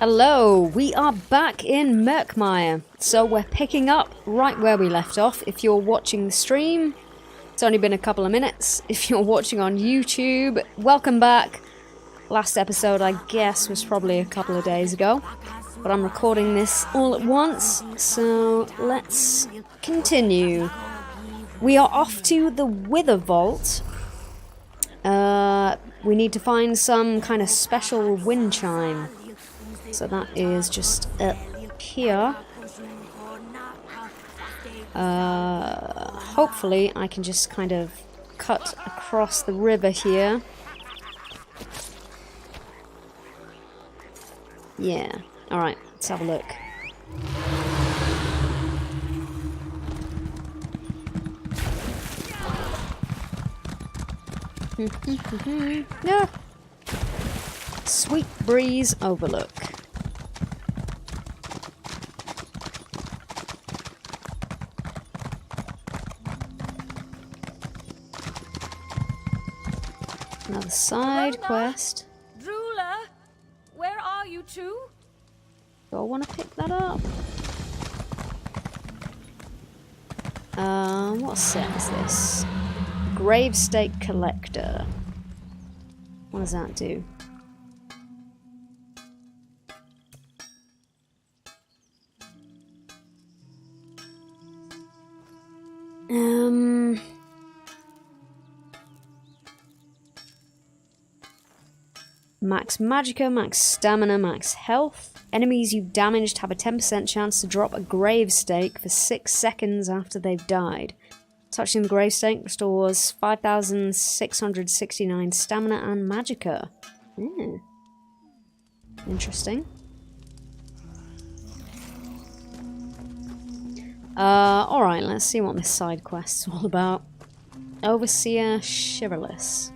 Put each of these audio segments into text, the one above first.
Hello, we are back in Murkmire. So we're picking up right where we left off. If you're watching the stream, it's only been a couple of minutes. If you're watching on YouTube, welcome back. Last episode, I guess, was probably a couple of days ago. But I'm recording this all at once, so let's continue. We are off to the Wither Vault. We need to find some kind of special wind chime. So that is just up here. Hopefully I can just kind of cut across the river here. Yeah. Alright, let's have a look. No. Sweet Breeze Overlook. Another side quest. Drula, where are you two? Do I want to pick that up? What set is this? Gravestake Collector. What does that do? Max Magicka, max stamina, max health. Enemies you've damaged have a 10% chance to drop a gravestake for 6 seconds after they've died. Touching the gravestake restores 5,669 stamina and magicka. Interesting. Alright, let's see what this side quest is all about. Overseer Chivalrous.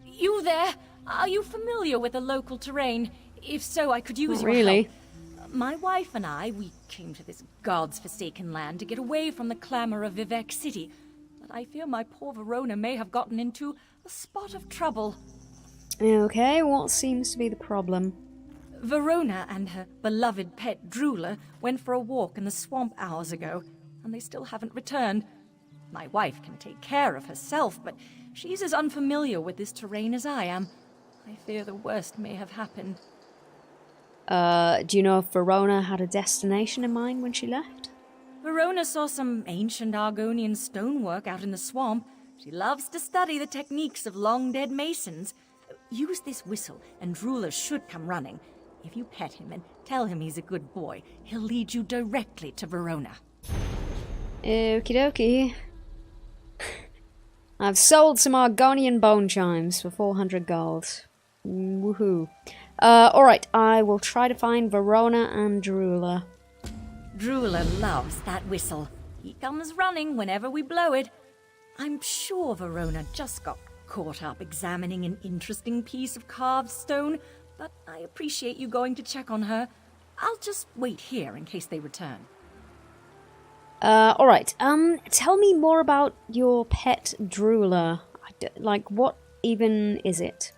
You there? Are you familiar with the local terrain? If so, I could use your Really? help. My wife and I, we came to this god's forsaken land to get away from the clamor of Vivec City. But I fear my poor Verona may have gotten into a spot of trouble. Okay, what seems to be the problem? Verona and her beloved pet Drula went for a walk in the swamp hours ago, and they still haven't returned. My wife can take care of herself, but she's as unfamiliar with this terrain as I am. I fear the worst may have happened. Do you know if Verona had a destination in mind when she left? Verona saw some ancient Argonian stonework out in the swamp. She loves to study the techniques of long-dead masons. Use this whistle, and Drula should come running. If you pet him and tell him he's a good boy, he'll lead you directly to Verona. Okie dokie. I've sold some Argonian bone chimes for 400 gold. Woohoo. Alright, I will try to find Verona and Drula. Drula loves that whistle. He comes running whenever we blow it. I'm sure Verona just got caught up examining an interesting piece of carved stone, but I appreciate you going to check on her. I'll just wait here in case they return. Alright, tell me more about your pet Drula. Like, what even is it?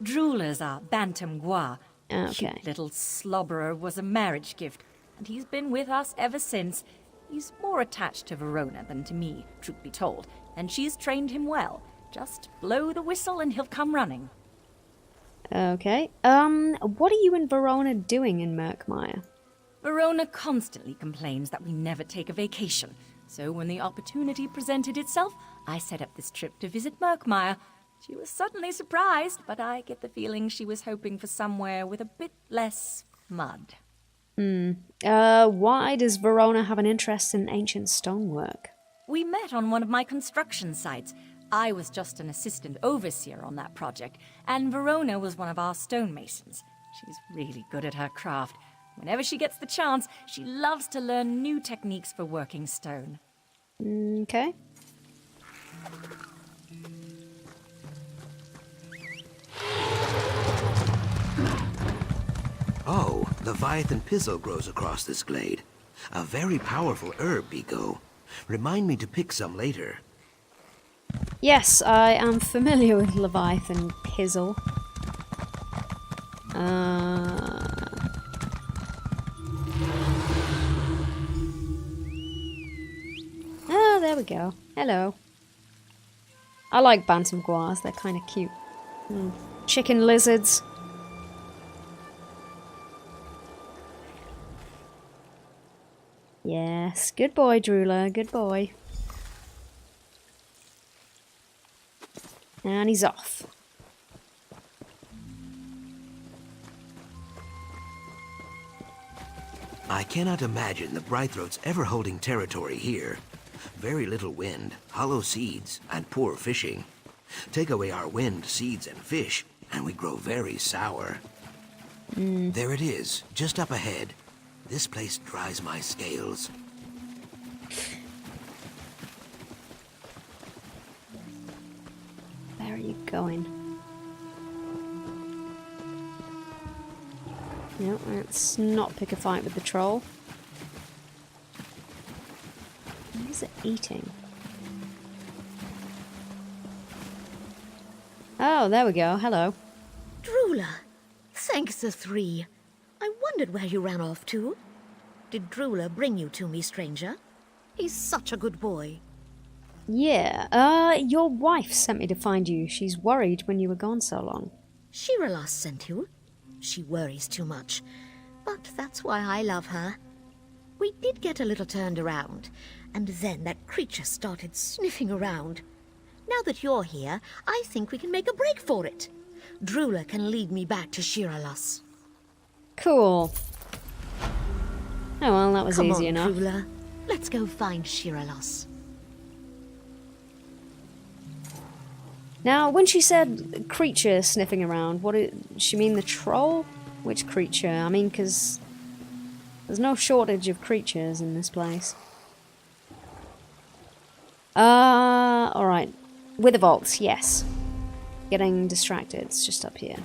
Drula's our Bantam Gua. Okay. Cute little slobberer was a marriage gift, and he's been with us ever since. He's more attached to Verona than to me, truth be told, and she's trained him well. Just blow the whistle and he'll come running. Okay. What are you and Verona doing in Murkmire? Verona constantly complains that we never take a vacation, so when the opportunity presented itself, I set up this trip to visit Murkmire. She was suddenly surprised, but I get the feeling she was hoping for somewhere with a bit less mud. Why does Verona have an interest in ancient stonework? We met on one of my construction sites. I was just an assistant overseer on that project, and Verona was one of our stonemasons. She's really good at her craft. Whenever she gets the chance, she loves to learn new techniques for working stone. Okay. Oh, Leviathan Pizzle grows across this glade. A very powerful herb, Bigo. Remind me to pick some later. Yes, I am familiar with Leviathan Pizzle. Oh, there we go. Hello. I like bantam guars. They're kind of cute. Chicken lizards. Yes, good boy, Drooler, good boy. And he's off. I cannot imagine the Brightthroats ever holding territory here. Very little wind, hollow seeds, and poor fishing. Take away our wind, seeds, and fish, and we grow very sour. There it is, just up ahead. This place dries my scales. Where are you going? No, let's not pick a fight with the troll. What is it eating? Oh, there we go. Hello. Drooler, thanks the three. I wondered where you ran off to. Did Drooler bring you to me, stranger? He's such a good boy. Yeah, your wife sent me to find you. She's worried when you were gone so long. Shiralas sent you? She worries too much, but that's why I love her. We did get a little turned around, and then that creature started sniffing around. Now that you're here, I think we can make a break for it. Drooler can lead me back to Shiralas. Cool. Oh well, that was Come easy on, enough. Drooler. Let's go find Shiralas. Now, when she said creature sniffing around, what did she mean? The troll? Which creature? I mean, because there's no shortage of creatures in this place. Alright. With the vaults, yes. Getting distracted. It's just up here.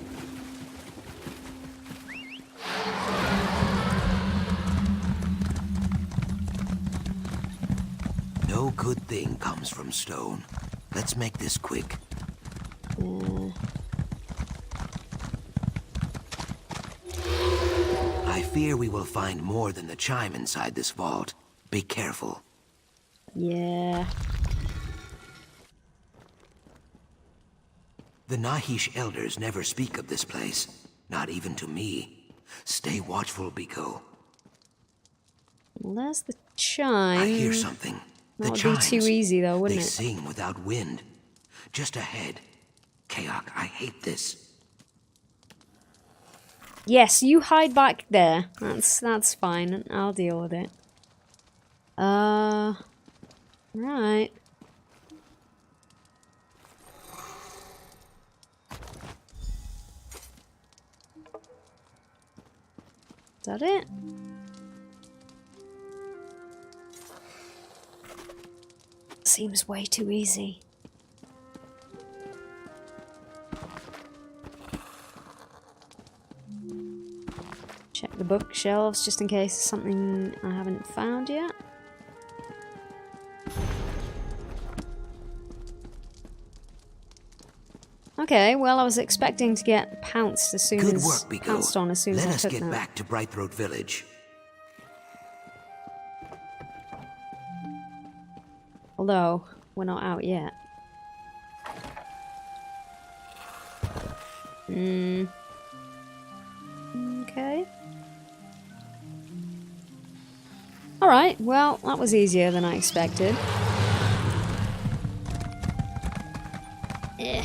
No good thing comes from stone. Let's make this quick. I fear we will find more than the chime inside this vault. Be careful. Yeah. The Nahish elders never speak of this place. Not even to me. Stay watchful, Biko. Well, there's the chime. I hear something. That The would be too chimes. easy though, wouldn't They it? sing without wind. Just ahead. Kaok, I hate this. Yes, you hide back there. That's fine. I'll deal with it. Right. Is that it? Seems way too easy. Check the bookshelves just in case there's something I haven't found yet. Okay, well I was expecting to get pounced as soon Good as work, Biko. pounced on as soon Let as I us took get that. back to Brightthroat Village. Although we're not out yet. Okay. Alright, well, that was easier than I expected. Eh.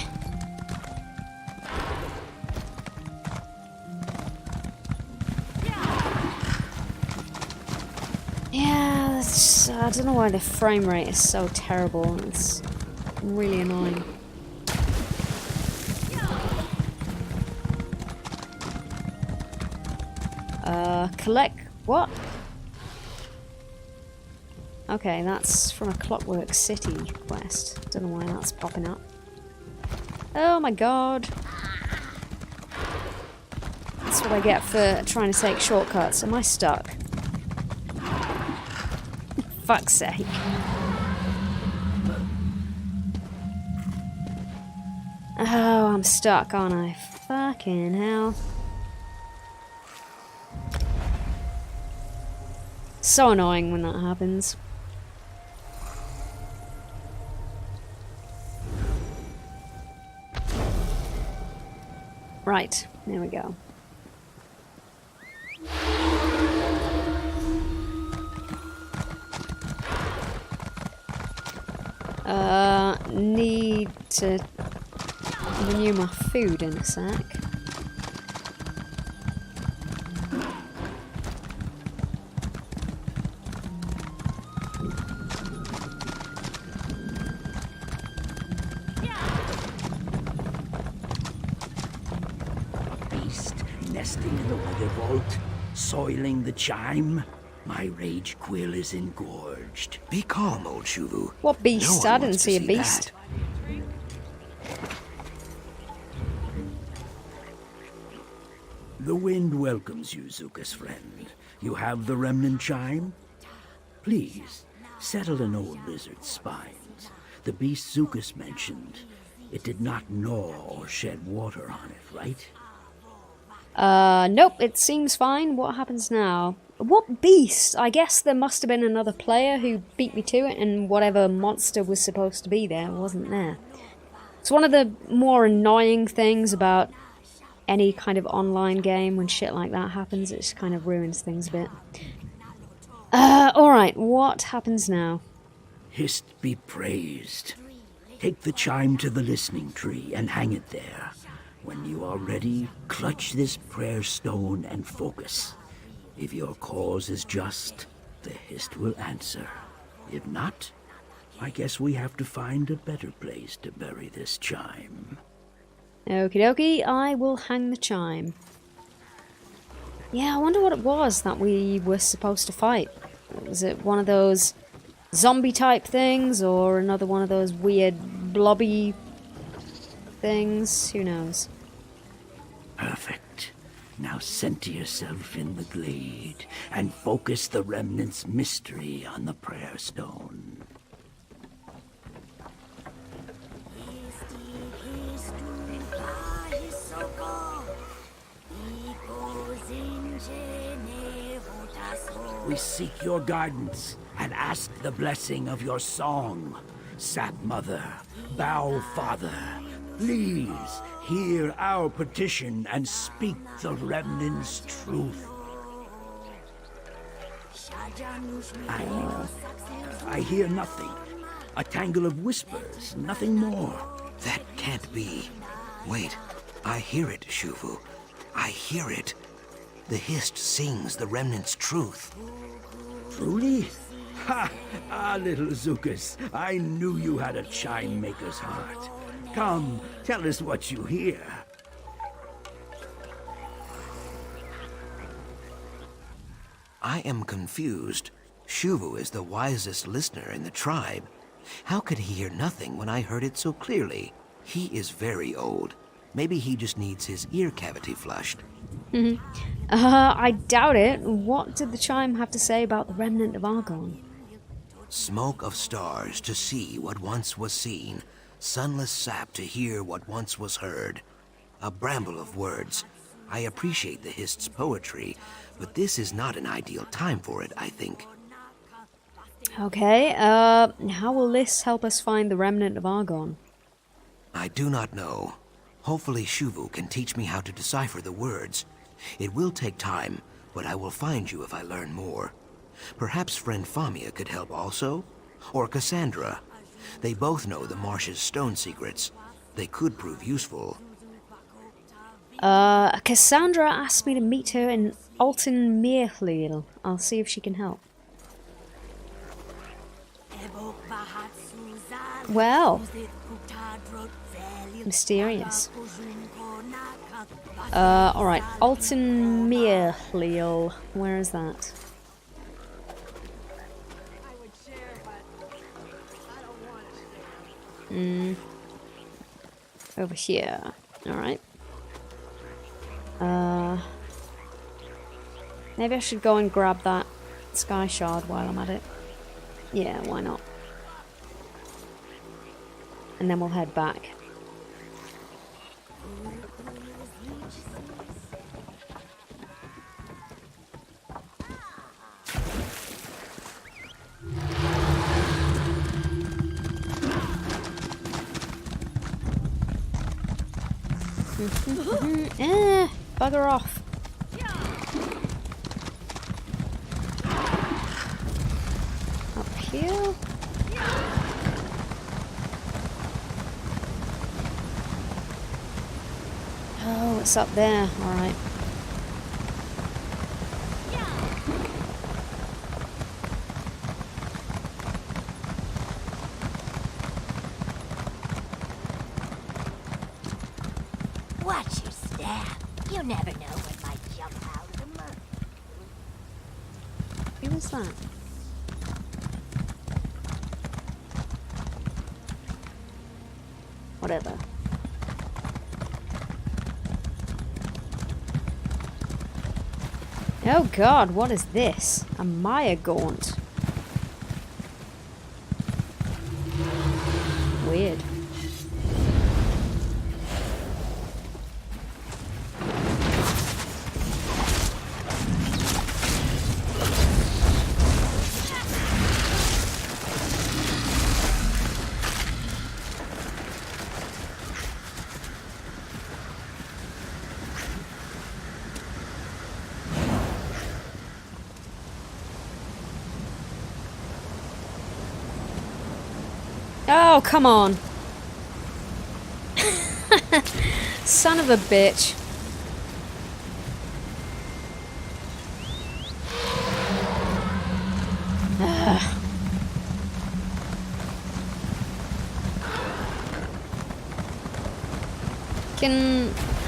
Yeah, that's, I don't know why the frame rate is so terrible. It's really annoying. Collect what? Okay, that's from a Clockwork City quest. Don't know why that's popping up. Oh my god. That's what I get for trying to take shortcuts. Am I stuck? Fuck's sake. Oh, I'm stuck, aren't I? Fucking hell. So annoying when that happens. Right, there we go. Need to renew my food in a sec. Beast nesting in the weather vault, soiling the chime. My rage quill is engorged. Be calm, old Shuvu. What beast? No I one didn't wants see to a beast. that. The wind welcomes you, Zuka's friend. You have the remnant chime? Please, settle an old lizard's spines. The beast Zukas mentioned, it did not gnaw or shed water on it, right? Nope, it seems fine. What happens now? What beast? I guess there must have been another player who beat me to it, and whatever monster was supposed to be there wasn't there. It's one of the more annoying things about any kind of online game when shit like that happens. It just kind of ruins things a bit. Alright, what happens now? Hist be praised. Take the chime to the listening tree and hang it there. When you are ready, clutch this prayer stone and focus. If your cause is just, the Hist will answer. If not, I guess we have to find a better place to bury this chime. Okie dokie, I will hang the chime. Yeah, I wonder what it was that we were supposed to fight. Was it one of those zombie type things, or another one of those weird blobby things? Who knows? Perfect. Now center yourself in the glade and focus the remnant's mystery on the prayer stone. We seek your guidance and ask the blessing of your song. Sap Mother, Bow Father, please hear our petition and speak the remnant's truth. I hear nothing. A tangle of whispers, nothing more. That can't be. Wait, I hear it, Shuvu. I hear it. The Hist sings the remnant's truth. Truly? Ha! Ah, little Zukas, I knew you had a chime maker's heart. Come, tell us what you hear. I am confused. Shuvu is the wisest listener in the tribe. How could he hear nothing when I heard it so clearly? He is very old. Maybe he just needs his ear cavity flushed. I doubt it. What did the chime have to say about the remnant of Argon? Smoke of stars to see what once was seen. Sunless sap to hear what once was heard. A bramble of words. I appreciate the Hist's poetry, but this is not an ideal time for it, I think. Okay, how will this help us find the remnant of Argon? I do not know. Hopefully Shuvu can teach me how to decipher the words. It will take time, but I will find you if I learn more. Perhaps friend Famia could help also? Or Cassandra. They both know the marsh's stone secrets. They could prove useful. Cassandra asked me to meet her in Altenmeerleel. I'll see if she can help. Well, mysterious. Alright, Altenmeerleel. Where is that? Over here. Alright. Maybe I should go and grab that sky shard while I'm at it. Yeah, why not? And then we'll head back. Bugger off. Up here? Oh, it's up there. Alright. Watch your step. You never know what might jump out of the mud. Who was that? Whatever. Oh god, what is this? A Maya gaunt. Weird. Oh, come on. Son of a bitch. Ugh.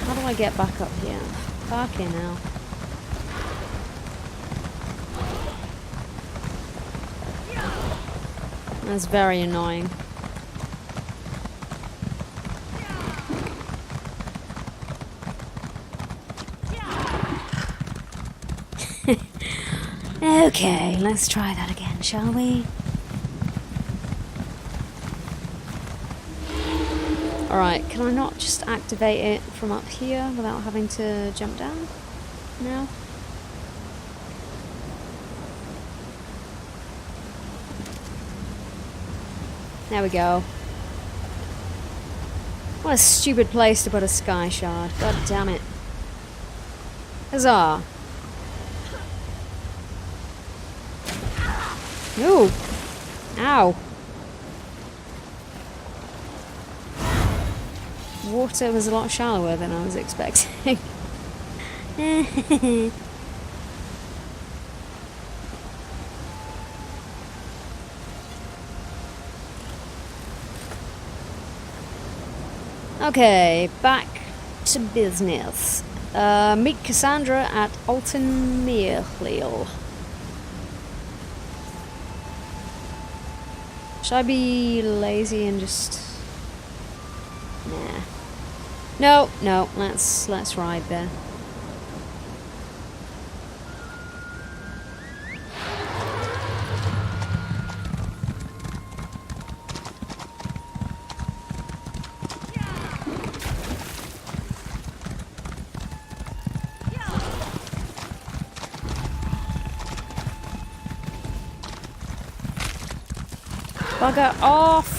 How do I get back up here? Okay, now. That's very annoying. Okay, let's try that again, shall we? Alright, can I not just activate it from up here without having to jump down? No? There we go. What a stupid place to put a sky shard. God damn it. Huzzah! Ooh! Ow! Water was a lot shallower than I was expecting. Okay, back to business. Meet Cassandra at Altenmeerleel. Should I be lazy and just... Nah. No, let's ride there. Bugger off!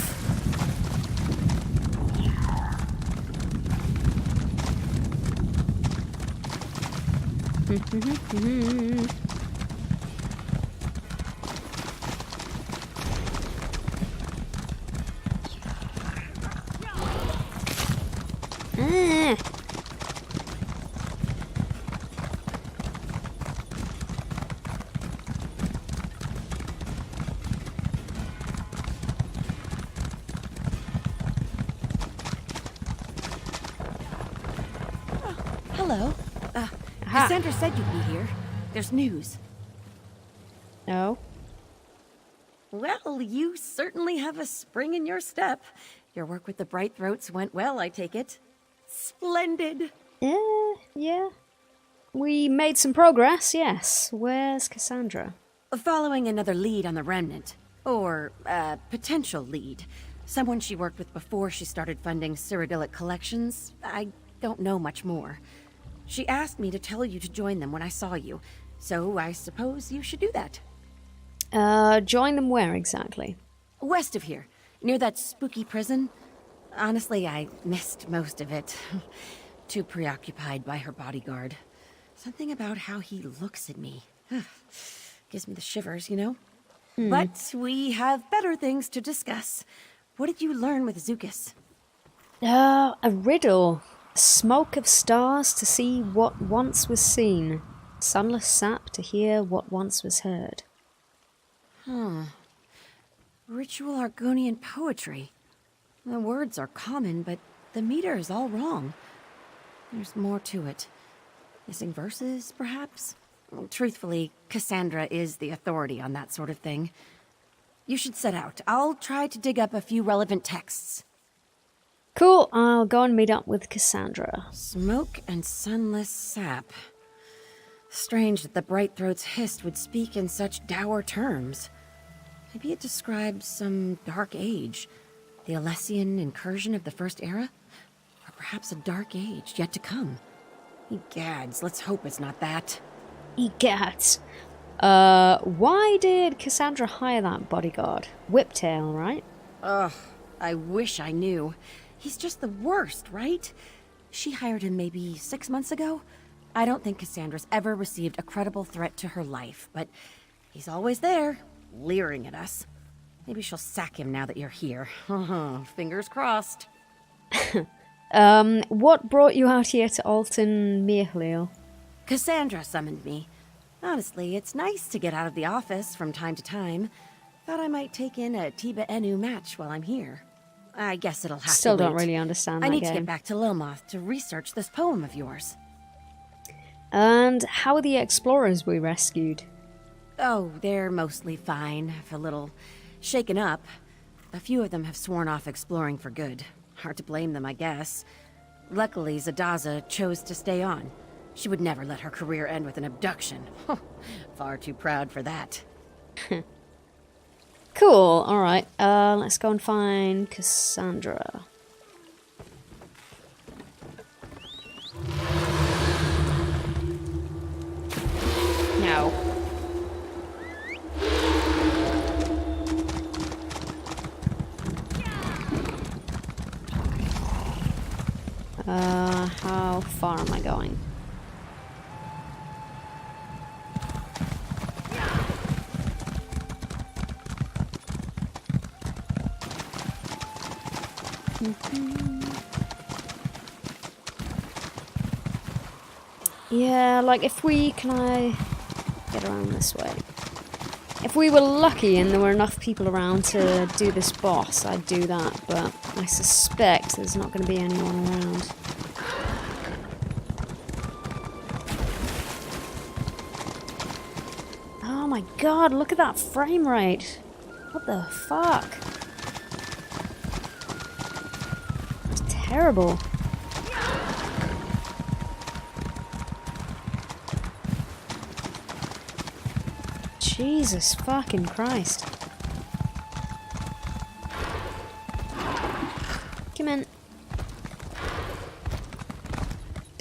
Hello. Cassandra said you'd be here. There's news. No. Well, you certainly have a spring in your step. Your work with the Bright Throats went well, I take it. Splendid. Yeah. We made some progress, yes. Where's Cassandra? Following another lead on the Remnant. Or, potential lead. Someone she worked with before she started funding Cyrodiilic collections. I don't know much more. She asked me to tell you to join them when I saw you, so I suppose you should do that. Join them where exactly? West of here, near that spooky prison. Honestly, I missed most of it. too preoccupied by her bodyguard. Something about how he looks at me. Gives me the shivers, you know? But we have better things to discuss. What did you learn with Zukas? A riddle. Smoke of stars to see what once was seen. Sunless sap to hear what once was heard. Ritual Argonian poetry. The words are common, but the meter is all wrong. There's more to it. Missing verses, perhaps? Truthfully, Cassandra is the authority on that sort of thing. You should set out. I'll try to dig up a few relevant texts. Cool, I'll go and meet up with Cassandra. Smoke and sunless sap. Strange that the Bright Throat's hist would speak in such dour terms. Maybe it describes some dark age. The Alessian incursion of the First Era? Or perhaps a dark age yet to come. Egads, let's hope it's not that. Egads. Why did Cassandra hire that bodyguard? Whiptail, right? Ugh, I wish I knew. He's just the worst, right? She hired him maybe 6 months ago? I don't think Cassandra's ever received a credible threat to her life, but he's always there, leering at us. Maybe she'll sack him now that you're here. Fingers crossed. What brought you out here to Alton Mirhlil? Cassandra summoned me. Honestly, it's nice to get out of the office from time to time. Thought I might take in a Tiba Enu match while I'm here. I guess it'll have Still to wait. don't really understand I that need game. to get back to Lilmoth to research this poem of yours. And how are the explorers we rescued? Oh, they're mostly fine, if a little shaken up. A few of them have sworn off exploring for good. Hard to blame them, I guess. Luckily, Zadaza chose to stay on. She would never let her career end with an abduction. Far too proud for that. Cool, alright. Let's go and find Cassandra. No. How far am I going? Yeah, like if we... Can I get around this way? If we were lucky and there were enough people around to do this boss, I'd do that, but I suspect there's not going to be anyone around. Oh my god, look at that frame rate! What the fuck? It's terrible. Jesus fucking Christ. Come in.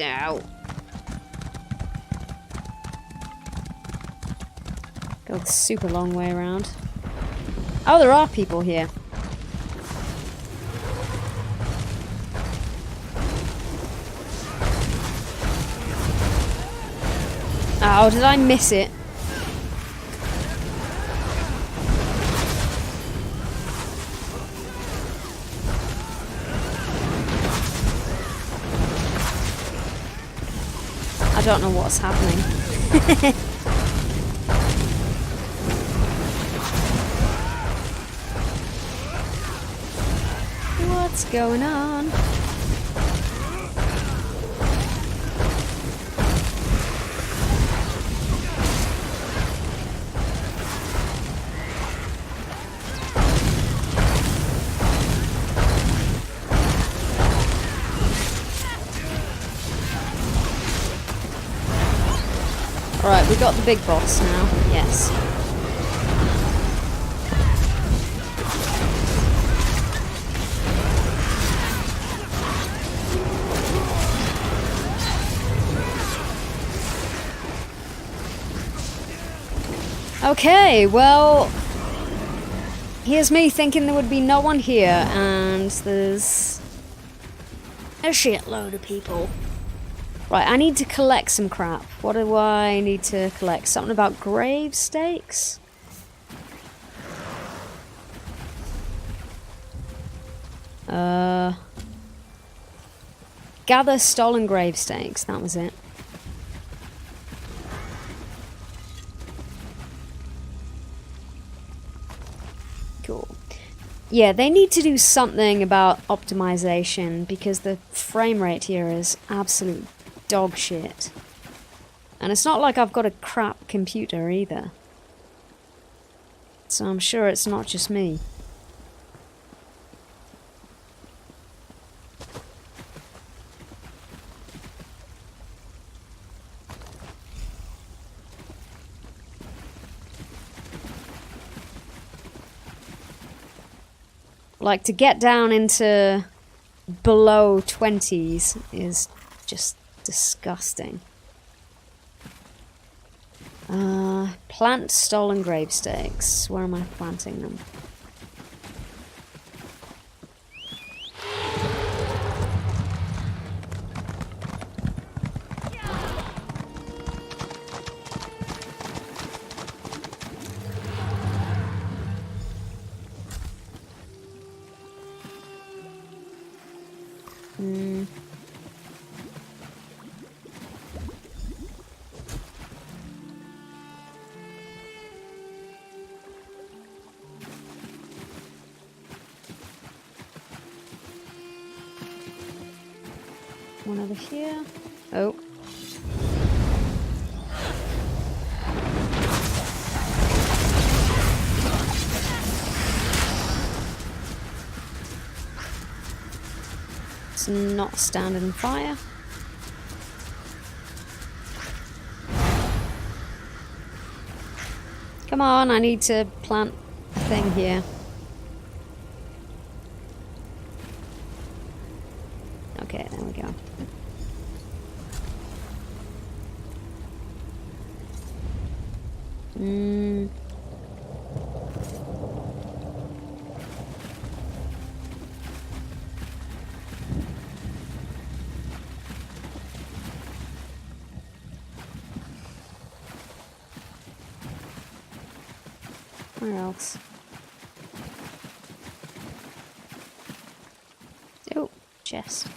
Ow. Go the super long way around. Oh, there are people here. Oh, did I miss it? I don't know what's happening. What's going on? Alright, we got the big boss now. Yes. Okay, well, here's me thinking there would be no one here, and there's a shitload of people. Right, I need to collect some crap. What do I need to collect? Something about grave stakes? Gather stolen grave stakes. That was it. Cool. Yeah, they need to do something about optimization because the frame rate here is absolute dog shit. And it's not like I've got a crap computer either. So I'm sure it's not just me. Like, to get down into below 20s is just disgusting. Plant stolen grave stakes. Where am I planting them? One over here. Oh. It's not standing fire. Come on, I need to plant a thing here. Okay, there we go. Where else? Oh, chest.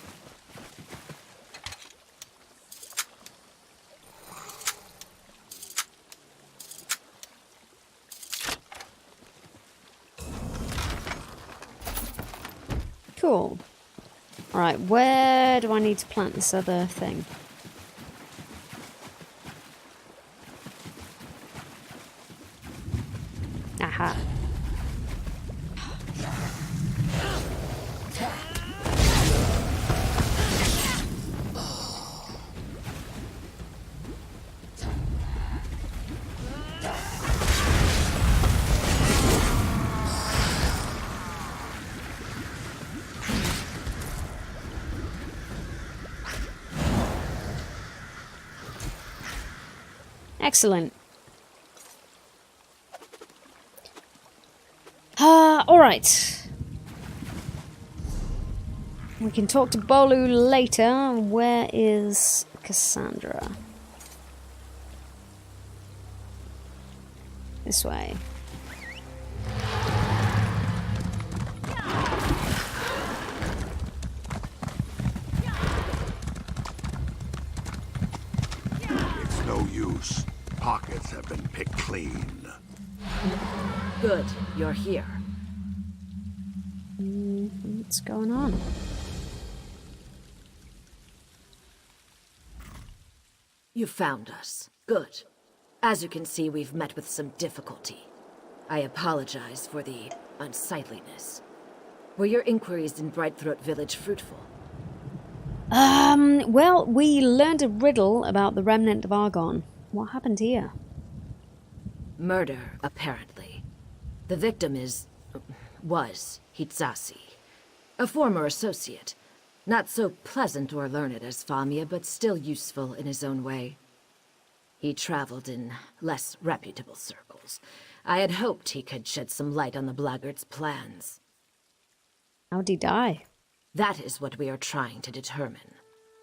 Cool. Alright, where do I need to plant this other thing? Aha. Excellent. Alright. We can talk to Bolu later. Where is Cassandra? This way. It's no use. Pockets have been picked clean. Good, you're here. What's going on? You found us. Good. As you can see, we've met with some difficulty. I apologize for the unsightliness. Were your inquiries in Brightthroat Village fruitful? Well, we learned a riddle about the remnant of Argon. What happened here? Murder, apparently. The victim was Hitsasi, a former associate. Not so pleasant or learned as Famia, but still useful in his own way. He traveled in less reputable circles. I had hoped he could shed some light on the blackguard's plans. How'd he die? That is what we are trying to determine.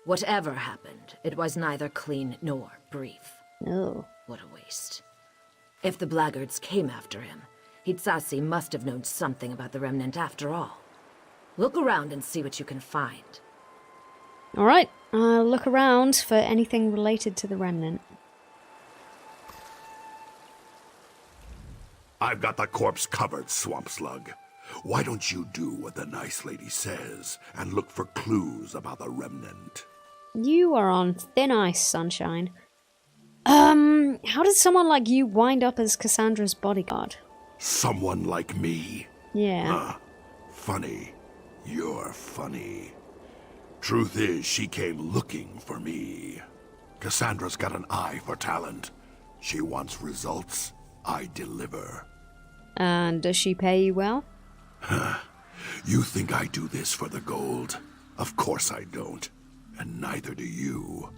Whatever happened, it was neither clean nor brief. Oh. What a waste. If the blackguards came after him, Hitsasi must have known something about the Remnant after all. Look around and see what you can find. Alright, I'll look around for anything related to the Remnant. I've got the corpse covered, Swamp Slug. Why don't you do what the nice lady says and look for clues about the Remnant? You are on thin ice, Sunshine. How did someone like you wind up as Cassandra's bodyguard? Someone like me? Yeah. Funny. You're funny. Truth is, she came looking for me. Cassandra's got an eye for talent. She wants results. I deliver. And does she pay you well? You think I do this for the gold? Of course I don't. And neither do you.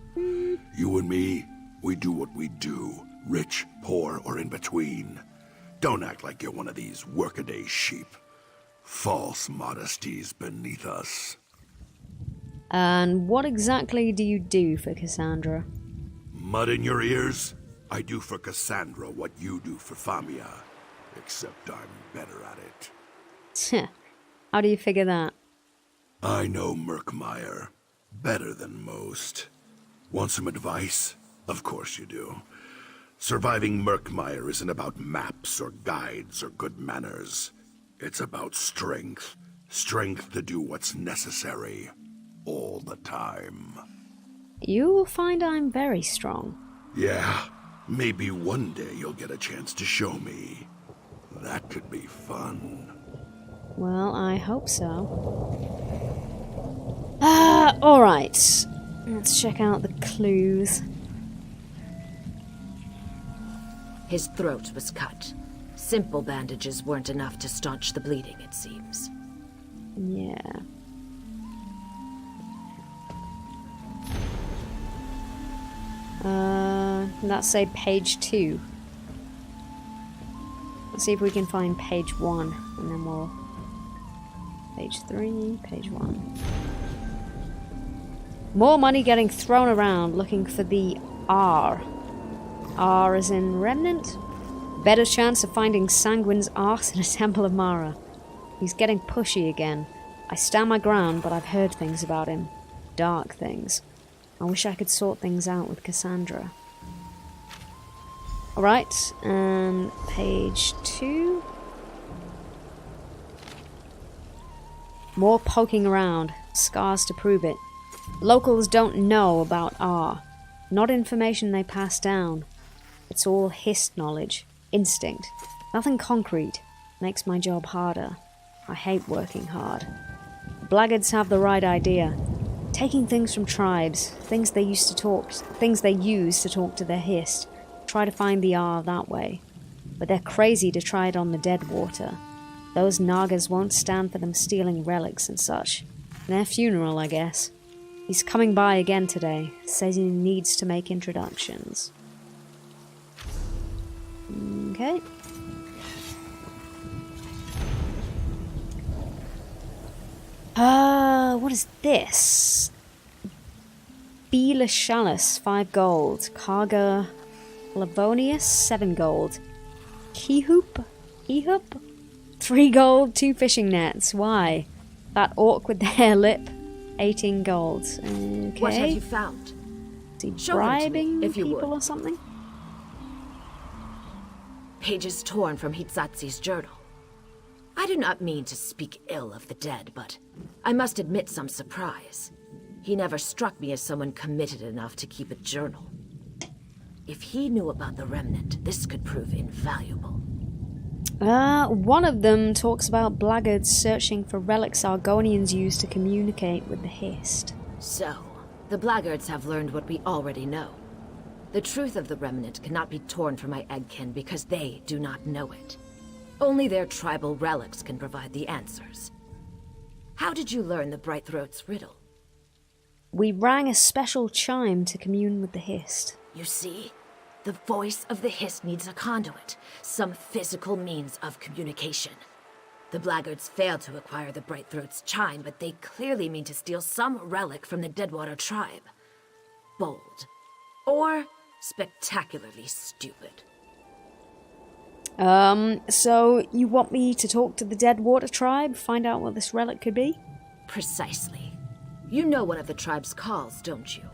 You and me, we do what we do. Rich, poor, or in between. Don't act like you're one of these workaday sheep. False modesties beneath us. And what exactly do you do for Cassandra? Mud in your ears? I do for Cassandra what you do for Famia. Except I'm better at it. How do you figure that? I know Murkmire. Better than most. Want some advice? Of course you do. Surviving Murkmire isn't about maps or guides or good manners. It's about strength. Strength to do what's necessary. All the time. You will find I'm very strong. Yeah. Maybe one day you'll get a chance to show me. That could be fun. Well, I hope so. Alright. Let's check out the clues. His throat was cut. Simple bandages weren't enough to staunch the bleeding, it seems. Yeah. Let's say page 2. Let's see if we can find page 1, and then we'll... Page 3, page 1. More money getting thrown around looking for the R. R as in Remnant? Better chance of finding Sanguine's arse in a Temple of Mara. He's getting pushy again. I stand my ground, but I've heard things about him. Dark things. I wish I could sort things out with Cassandra. Alright, and page 2. More poking around. Scars to prove it. Locals don't know about R. Not information they pass down. It's all hist knowledge. Instinct. Nothing concrete. Makes my job harder. I hate working hard. Blackguards have the right idea. Taking things from tribes, things they use to talk to their hist, try to find the R that way. But they're crazy to try it on the dead water. Those Nagas won't stand for them stealing relics and such. Their funeral, I guess. He's coming by again today. Says he needs to make introductions. Okay. What is this? Bela Chalice, 5 gold. Karga Lavonius, 7 gold. Kehoop? 3 gold, 2 fishing nets. Why? That orc with the hair lip, 18 gold. Okay. What have you found? Is he Show bribing if you people would. or something? Pages torn from Hitsatsi's journal. I do not mean to speak ill of the dead, but I must admit some surprise. He never struck me as someone committed enough to keep a journal. If he knew about the Remnant, this could prove invaluable. One of them talks about blackguards searching for relics Argonians use to communicate with the hist. So, the blackguards have learned what we already know. The truth of the Remnant cannot be torn from my eggkin because they do not know it. Only their tribal relics can provide the answers. How did you learn the Brightthroat's riddle? We rang a special chime to commune with the hist. You see? The voice of the hist needs a conduit, some physical means of communication. The blackguards failed to acquire the Brightthroat's chime, but they clearly mean to steal some relic from the Deadwater tribe. Bold. Or spectacularly stupid. So you want me to talk to the Deadwater tribe, find out what this relic could be? Precisely. You know one of the tribe's calls, don't you?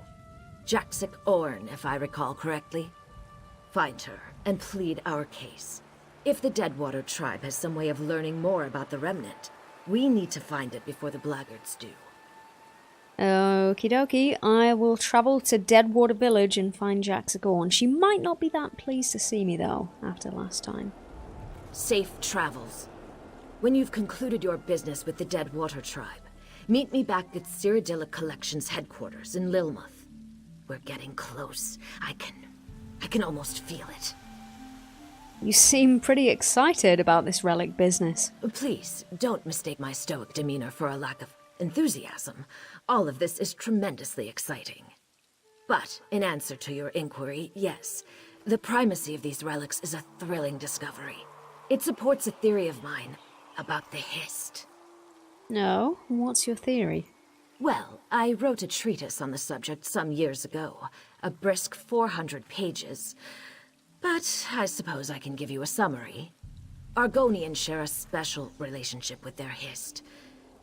Jaxic Orn, if I recall correctly. Find her and plead our case. If the Deadwater tribe has some way of learning more about the Remnant, we need to find it before the blackguards do. Okie dokie, I will travel to Deadwater Village and find Jaxagorn. She might not be that pleased to see me, though, after last time. Safe travels. When you've concluded your business with the Deadwater tribe, meet me back at Cyrodiilic Collection's headquarters in Lilmuth. We're getting close. I can almost feel it. You seem pretty excited about this relic business. Please, don't mistake my stoic demeanor for a lack of enthusiasm. All of this is tremendously exciting. But, in answer to your inquiry, yes, the primacy of these relics is a thrilling discovery. It supports a theory of mine about the Hist. No? What's your theory? Well, I wrote a treatise on the subject some years ago, a brisk 400 pages. But I suppose I can give you a summary. Argonians share a special relationship with their Hist.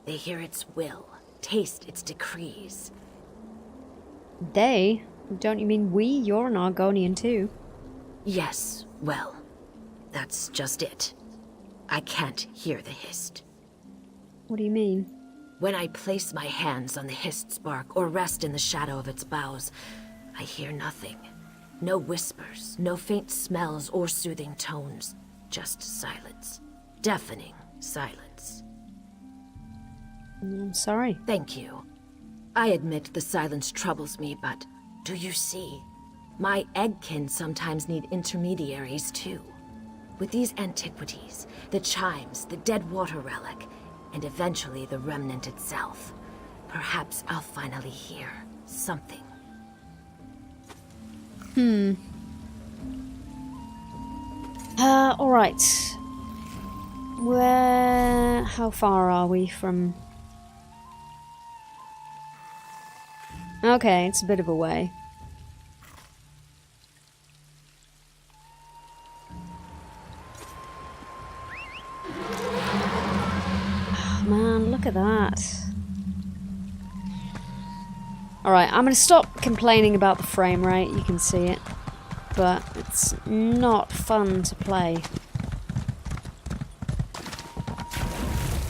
They hear its will, taste its decrees. They? Don't you mean we? You're an Argonian too. Yes, well, that's just it. I can't hear the Hist. What do you mean? When I place my hands on the Hist's bark or rest in the shadow of its boughs, I hear nothing. No whispers, no faint smells or soothing tones. Just silence. Deafening silence. I'm sorry. Thank you. I admit the silence troubles me, but do you see? My eggkin sometimes need intermediaries too. With these antiquities, the chimes, the Deadwater relic, and eventually the Remnant itself, perhaps I'll finally hear something. Alright. How far are we from... Okay, it's a bit of a way. Oh, man, look at that. Alright, I'm gonna stop complaining about the frame rate, you can see it. But it's not fun to play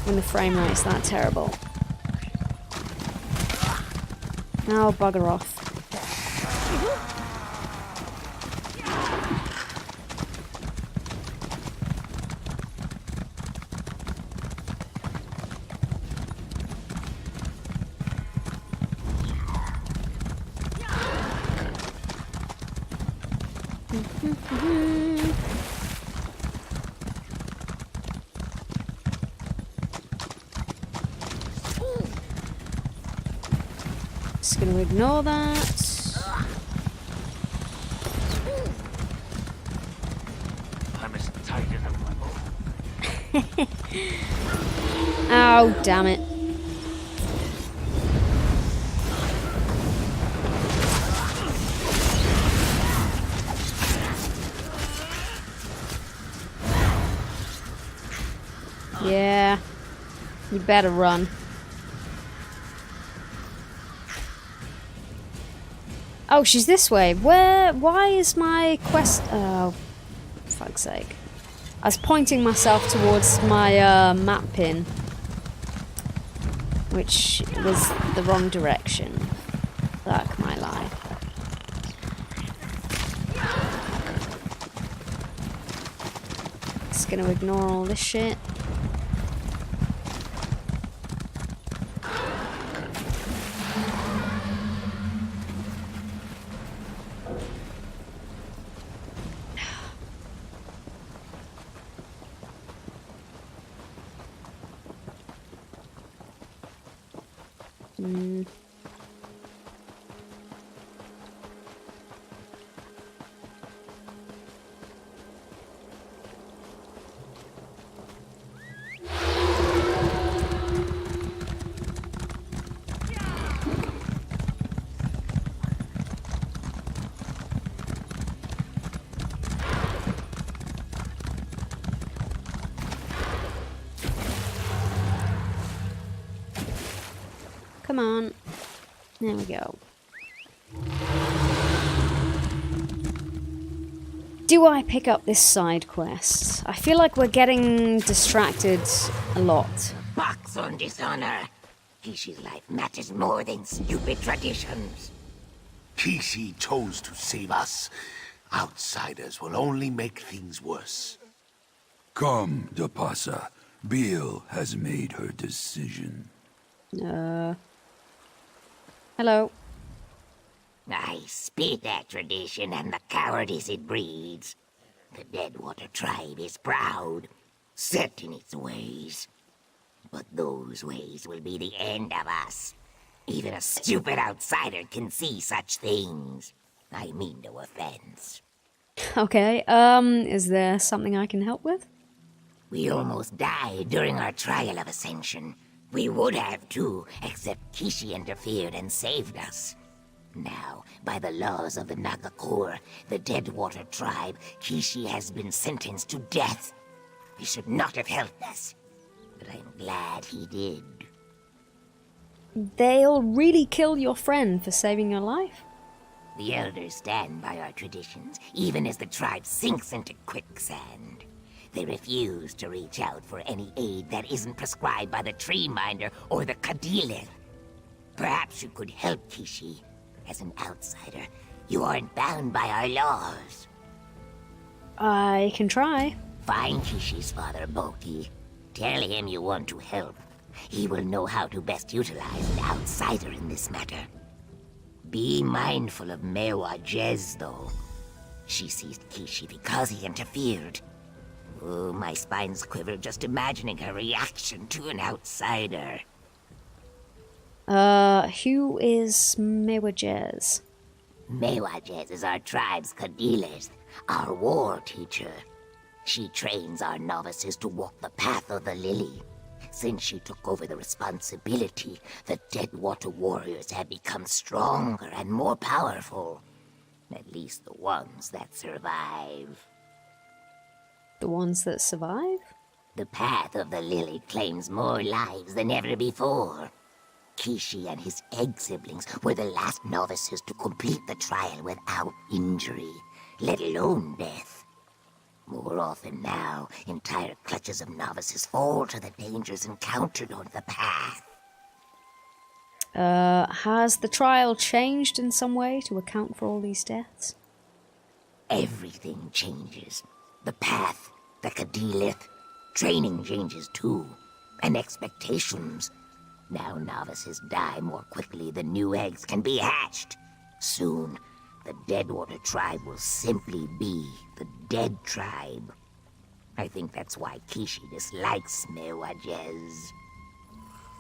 when the frame rate's that terrible. Now bugger off. Just gonna ignore that. I'm as tight as a bubble. Oh, damn it. Yeah. You better run. Oh, she's this way. Why is my quest... Oh, fuck's sake. I was pointing myself towards my map pin, which was the wrong direction. Fuck my life. Just gonna ignore all this shit. Come on. There we go. Do I pick up this side quest? I feel like we're getting distracted a lot. Box on dishonor. Kishi's life matters more than stupid traditions. Kishi chose to save us. Outsiders will only make things worse. Come, Dapasa. Beal has made her decision. Hello. I spit that tradition and the cowardice it breeds. The Deadwater tribe is proud, set in its ways. But those ways will be the end of us. Even a stupid outsider can see such things. I mean no offense. Okay, is there something I can help with? We almost died during our trial of ascension. We would have too, except Kishi interfered and saved us. Now, by the laws of the Nagakor, the Deadwater tribe, Kishi has been sentenced to death. He should not have helped us, but I'm glad he did. They'll really kill your friend for saving your life? The elders stand by our traditions, even as the tribe sinks into quicksand. They refuse to reach out for any aid that isn't prescribed by the Tree Minder or the Kadilith. Perhaps you could help Kishi. As an outsider, you aren't bound by our laws. I can try. Find Kishi's father, Boki. Tell him you want to help. He will know how to best utilize an outsider in this matter. Be mindful of Mewa Jez, though. She seized Kishi because he interfered. Oh, my spines quiver just imagining her reaction to an outsider. Who is Mewajez? Mewajez is our tribe's Kadilith, our war teacher. She trains our novices to walk the path of the lily. Since she took over the responsibility, the Deadwater warriors have become stronger and more powerful. At least the ones that survive. The ones that survive? The path of the lily claims more lives than ever before. Kishi and his egg siblings were the last novices to complete the trial without injury, let alone death. More often now, entire clutches of novices fall to the dangers encountered on the path. Has the trial changed in some way to account for all these deaths? Everything changes. The path, the Kadilith, training changes too, and expectations. Now novices die more quickly than new eggs can be hatched. Soon, the Deadwater tribe will simply be the Dead tribe. I think that's why Kishi dislikes Mewajez.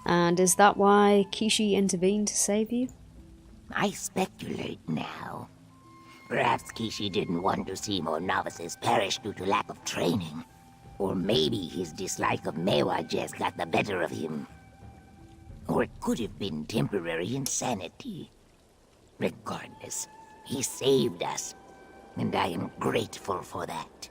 And is that why Kishi intervened to save you? I speculate now. Perhaps Kishi didn't want to see more novices perish due to lack of training. Or maybe his dislike of Mewajez got the better of him. Or it could have been temporary insanity. Regardless, he saved us, and I am grateful for that.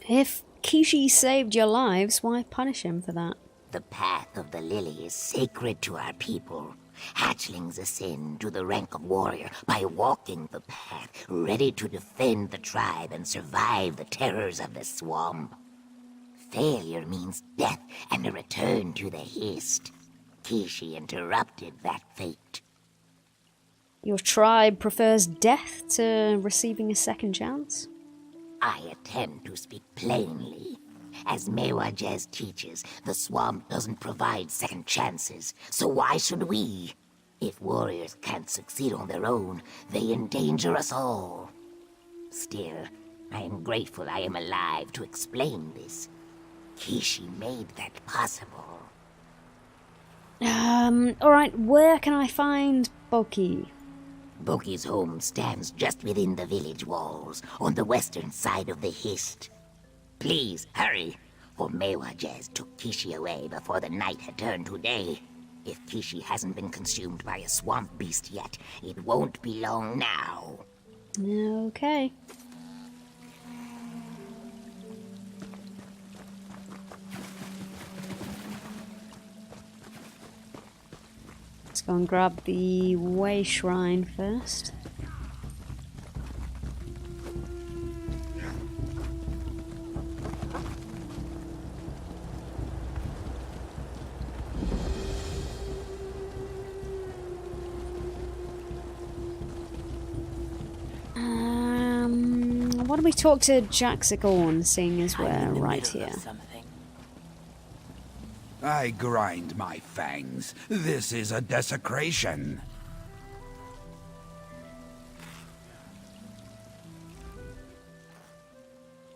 If Kishi saved your lives, why punish him for that? The path of the lily is sacred to our people. Hatchlings ascend to the rank of warrior by walking the path, ready to defend the tribe and survive the terrors of the swamp. Failure means death and a return to the Hist. Kishi interrupted that fate. Your tribe prefers death to receiving a second chance? I attempt to speak plainly. As Mewajez teaches, the swamp doesn't provide second chances, so why should we? If warriors can't succeed on their own, they endanger us all. Still, I am grateful I am alive to explain this. Kishi made that possible. Alright, where can I find Boki? Boki's home stands just within the village walls, on the western side of the Hist. Please, hurry, for Mewajez took Kishi away before the night had turned to day. If Kishi hasn't been consumed by a swamp beast yet, it won't be long now. Okay. Go and grab the Way Shrine first. Why don't we talk to Jaxagorn, seeing as we're right here? I grind my fangs. This is a desecration.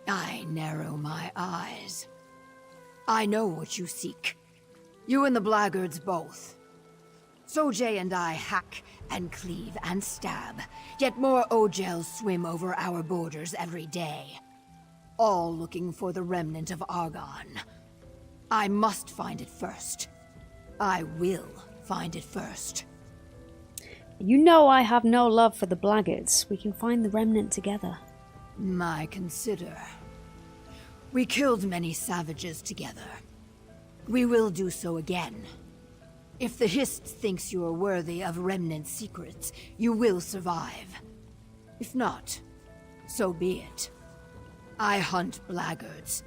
I narrow my eyes. I know what you seek. You and the blackguards both. Sojay and I hack and cleave and stab, yet more Ojels swim over our borders every day. All looking for the remnant of Argon. I must find it first. I will find it first. You know I have no love for the blackguards. We can find the remnant together. My consider. We killed many savages together. We will do so again. If the Hist thinks you are worthy of remnant secrets, you will survive. If not, so be it. I hunt blackguards.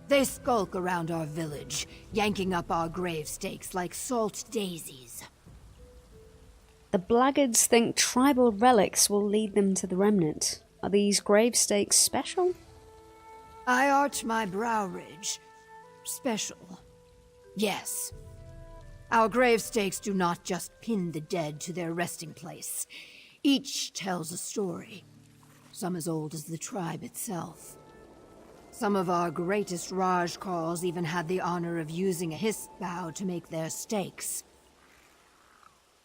They skulk around our village, yanking up our grave stakes like salt daisies. The blackguards think tribal relics will lead them to the remnant. Are these grave stakes special? I arch my brow ridge. Special. Yes. Our grave stakes do not just pin the dead to their resting place. Each tells a story, some as old as the tribe itself. Some of our greatest Rajkals even had the honor of using a Hist bow to make their stakes.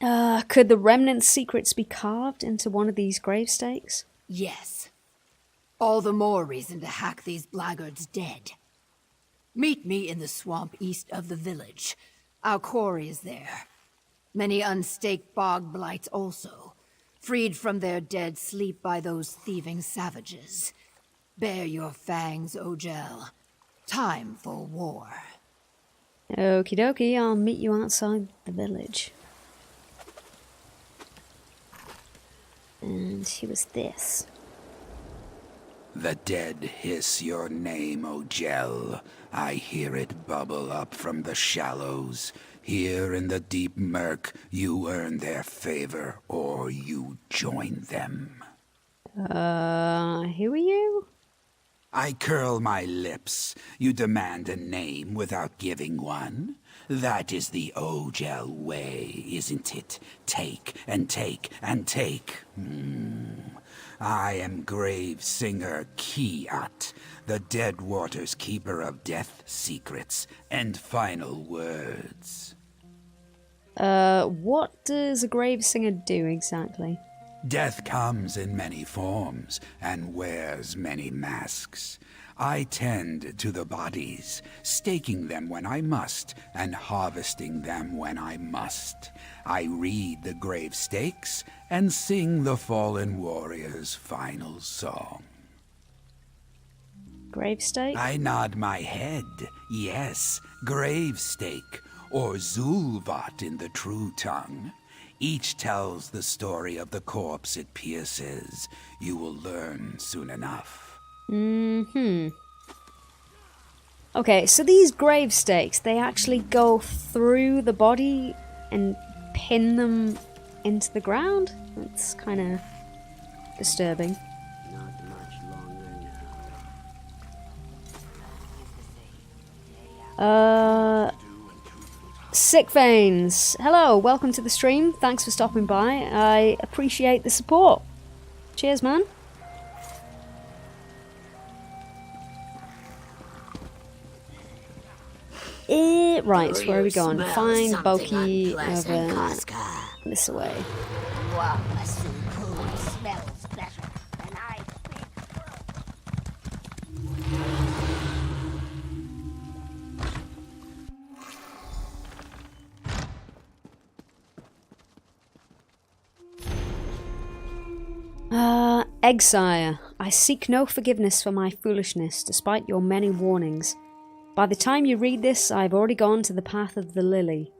Could the remnant secrets be carved into one of these grave stakes? Yes. All the more reason to hack these blackguards dead. Meet me in the swamp east of the village. Our quarry is there. Many unstaked bog blights also. Freed from their dead sleep by those thieving savages. Bare your fangs, Ojel. Time for war. Okie dokie, I'll meet you outside the village. And here was this. The dead hiss your name, Ojel. I hear it bubble up from the shallows. Here in the deep murk, you earn their favor, or you join them. Who are you? I curl my lips. You demand a name without giving one? That is the Ojel way, isn't it? Take and take and take. I am Grave Singer Kiat, the Dead Waters Keeper of Death Secrets and Final Words. What does a grave singer do exactly? Death comes in many forms and wears many masks. I tend to the bodies, staking them when I must, and harvesting them when I must. I read the grave stakes and sing the fallen warrior's final song. Grave stake? I nod my head. Yes, grave stake, or Zulvat in the true tongue. Each tells the story of the corpse it pierces. You will learn soon enough. Okay, so these grave stakes, they actually go through the body and pin them into the ground? That's kind of disturbing. Sick Veins. Hello, welcome to the stream. Thanks for stopping by. I appreciate the support. Cheers, man. Right, where are we going? Find Bulky over this way. Smells better than I think. Eggsire, I seek no forgiveness for my foolishness, despite your many warnings. By the time you read this, I've already gone to the path of the lily.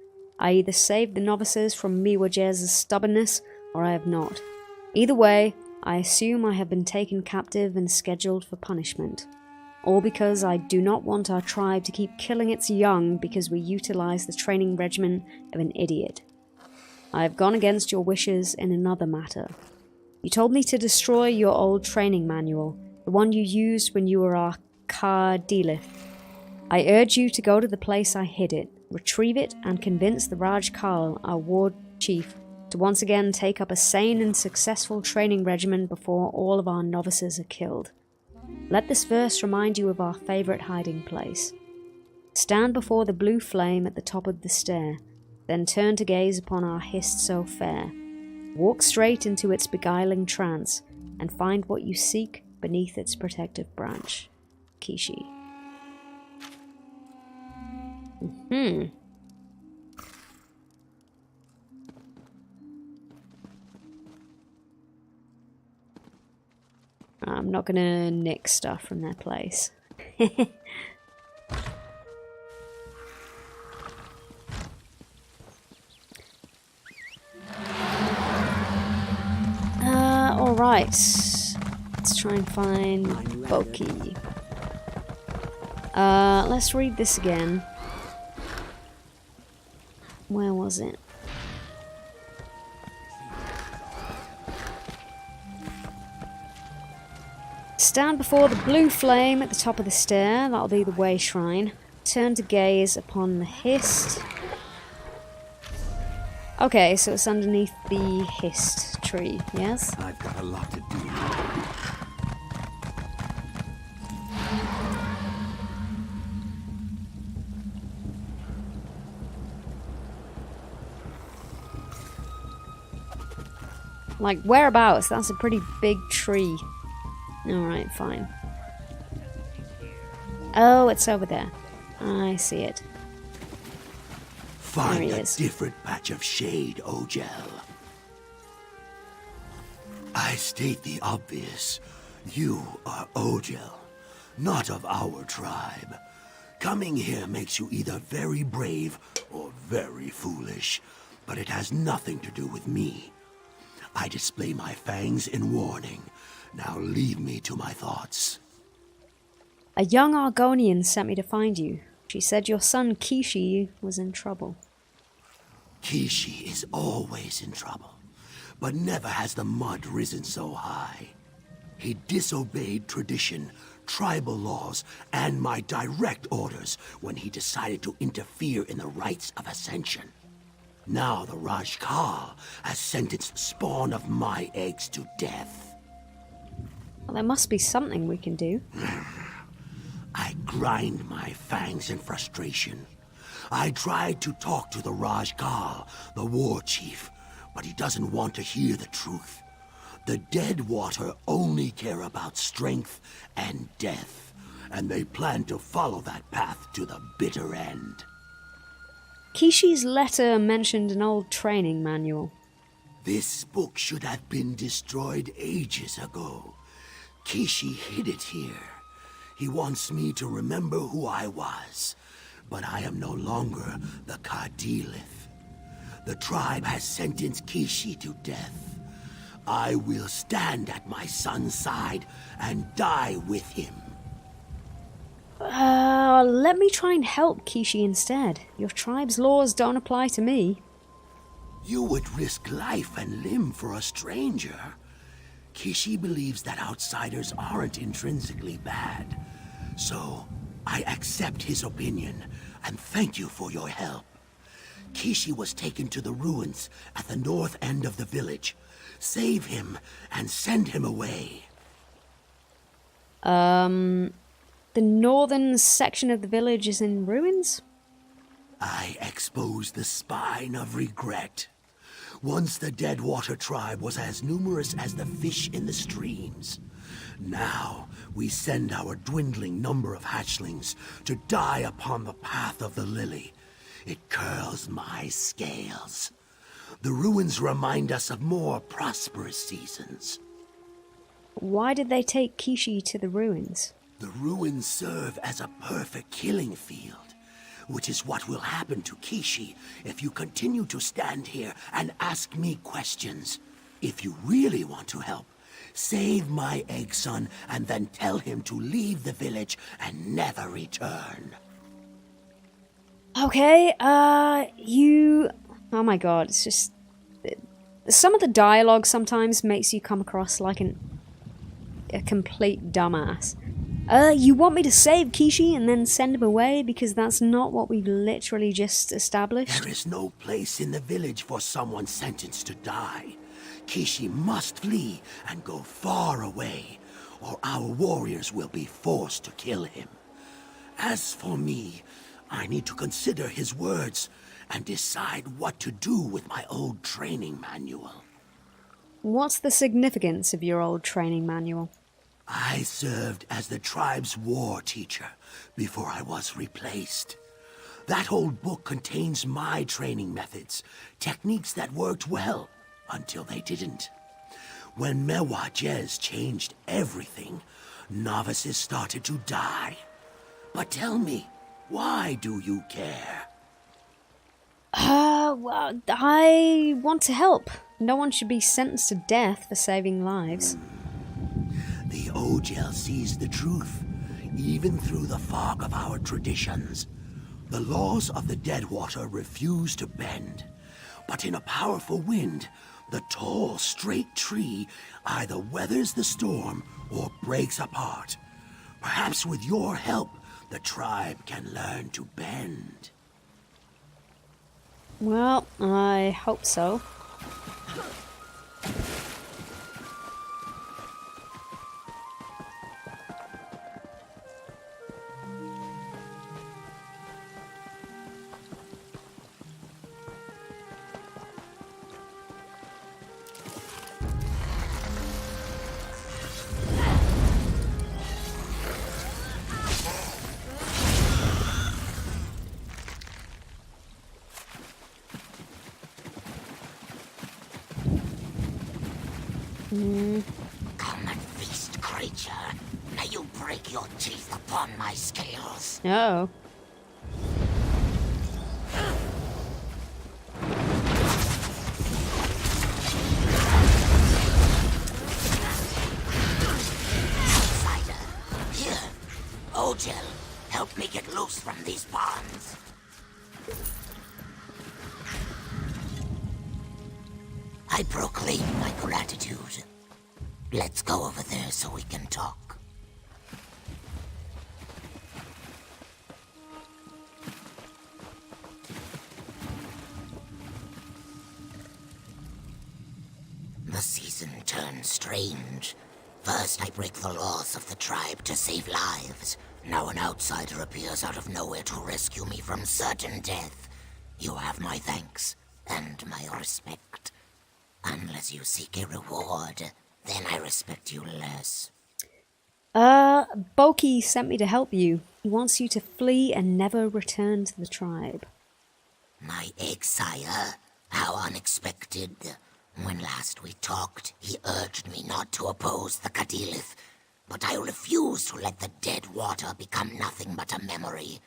I either saved the novices from Miwajez's stubbornness, or I have not. Either way, I assume I have been taken captive and scheduled for punishment. All because I do not want our tribe to keep killing its young because we utilize the training regimen of an idiot. I have gone against your wishes in another matter. You told me to destroy your old training manual, the one you used when you were our Ka-Delith. I urge you to go to the place I hid it, retrieve it, and convince the Rajkal, our ward chief, to once again take up a sane and successful training regimen before all of our novices are killed. Let this verse remind you of our favorite hiding place. Stand before the blue flame at the top of the stair, then turn to gaze upon our hist so fair. Walk straight into its beguiling trance, and find what you seek beneath its protective branch. Kishi. I'm not gonna nick stuff from their place. Alright. Let's try and find Boki. Let's read this again. Where was it? Stand before the blue flame at the top of the stair. That'll be the way shrine. Turn to gaze upon the hist. Okay, so it's underneath the hist tree, yes? I've got a lot to do. Like, whereabouts? That's a pretty big tree. Alright, fine. Oh, it's over there. I see it. Find a different patch of shade, Ogel. I state the obvious. You are Ogel, not of our tribe. Coming here makes you either very brave or very foolish, but it has nothing to do with me. I display my fangs in warning. Now leave me to my thoughts. A young Argonian sent me to find you. She said your son Kishi was in trouble. Kishi is always in trouble, but never has the mud risen so high. He disobeyed tradition, tribal laws, and my direct orders when he decided to interfere in the rites of ascension. Now the Rajkal has sentenced the spawn of my eggs to death. Well, there must be something we can do. I grind my fangs in frustration. I tried to talk to the Rajkal, the war chief, but he doesn't want to hear the truth. The Deadwater only care about strength and death, and they plan to follow that path to the bitter end. Kishi's letter mentioned an old training manual. This book should have been destroyed ages ago. Kishi hid it here. He wants me to remember who I was, but I am no longer the Ka-Delith. The tribe has sentenced Kishi to death. I will stand at my son's side and die with him. Let me try and help Kishi instead. Your tribe's laws don't apply to me. You would risk life and limb for a stranger. Kishi believes that outsiders aren't intrinsically bad. So, I accept his opinion, and thank you for your help. Kishi was taken to the ruins at the north end of the village. Save him, and send him away. The northern section of the village is in ruins? I expose the spine of regret. Once the Deadwater tribe was as numerous as the fish in the streams. Now, we send our dwindling number of hatchlings to die upon the path of the lily. It curls my scales. The ruins remind us of more prosperous seasons. Why did they take Kishi to the ruins? The ruins serve as a perfect killing field. which is what will happen to Kishi if you continue to stand here and ask me questions. If you really want to help, save my egg son and then tell him to leave the village and never return. Okay, oh my god, it's just... Some of the dialogue sometimes makes you come across like a complete dumbass. You want me to save Kishi and then send him away because that's not what we literally just established? There is no place in the village for someone sentenced to die. Kishi must flee and go far away, or our warriors will be forced to kill him. As for me, I need to consider his words and decide what to do with my old training manual. What's the significance of your old training manual? I served as the tribe's war teacher before I was replaced. That old book contains my training methods, techniques that worked well until they didn't. When Mewa Jez changed everything, novices started to die. But tell me, why do you care? Well, I want to help. No one should be sentenced to death for saving lives. The Ogel sees the truth, even through the fog of our traditions. The laws of the Deadwater refuse to bend, but in a powerful wind, the tall, straight tree either weathers the storm or breaks apart. Perhaps with your help, the tribe can learn to bend. Well, I hope so. Come and feast, creature. May you break your teeth upon my scales. Uh-oh. Outsider, here. Ogel, help me get loose from these bonds. I proclaim my gratitude. Let's go over there so we can talk. The season turns strange. First, I break the laws of the tribe to save lives. Now an outsider appears out of nowhere to rescue me from certain death. You have my thanks and my respect. Unless you seek a reward, then I respect you less. Boki sent me to help you. He wants you to flee and never return to the tribe. My egg-sire? How unexpected. When last we talked, he urged me not to oppose the Kadilith, but I refuse to let the dead water become nothing but a memory.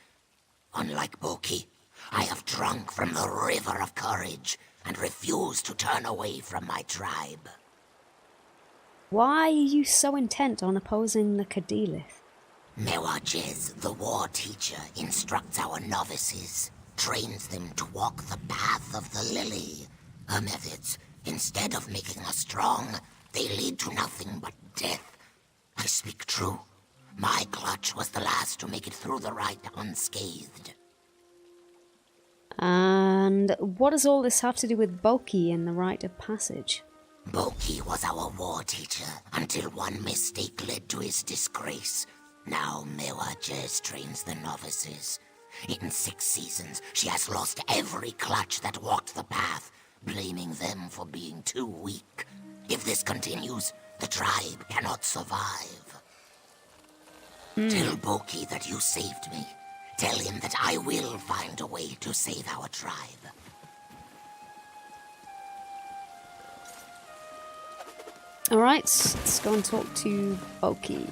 Unlike Boki, I have drunk from the river of courage and refuse to turn away from my tribe. Why are you so intent on opposing the Kadilith? Mewa Jez, the war teacher, instructs our novices, trains them to walk the path of the lily. Her methods, instead of making us strong, they lead to nothing but death. I speak true. My clutch was the last to make it through the rite unscathed. And what does all this have to do with Boki and the rite of passage? Boki was our war teacher until one mistake led to his disgrace. Now Mewa Jez trains the novices. In 6 seasons, she has lost every clutch that walked the path, blaming them for being too weak. If this continues, the tribe cannot survive. Tell Boki that you saved me. Tell him that I will find a way to save our tribe. Alright, let's go and talk to Boki.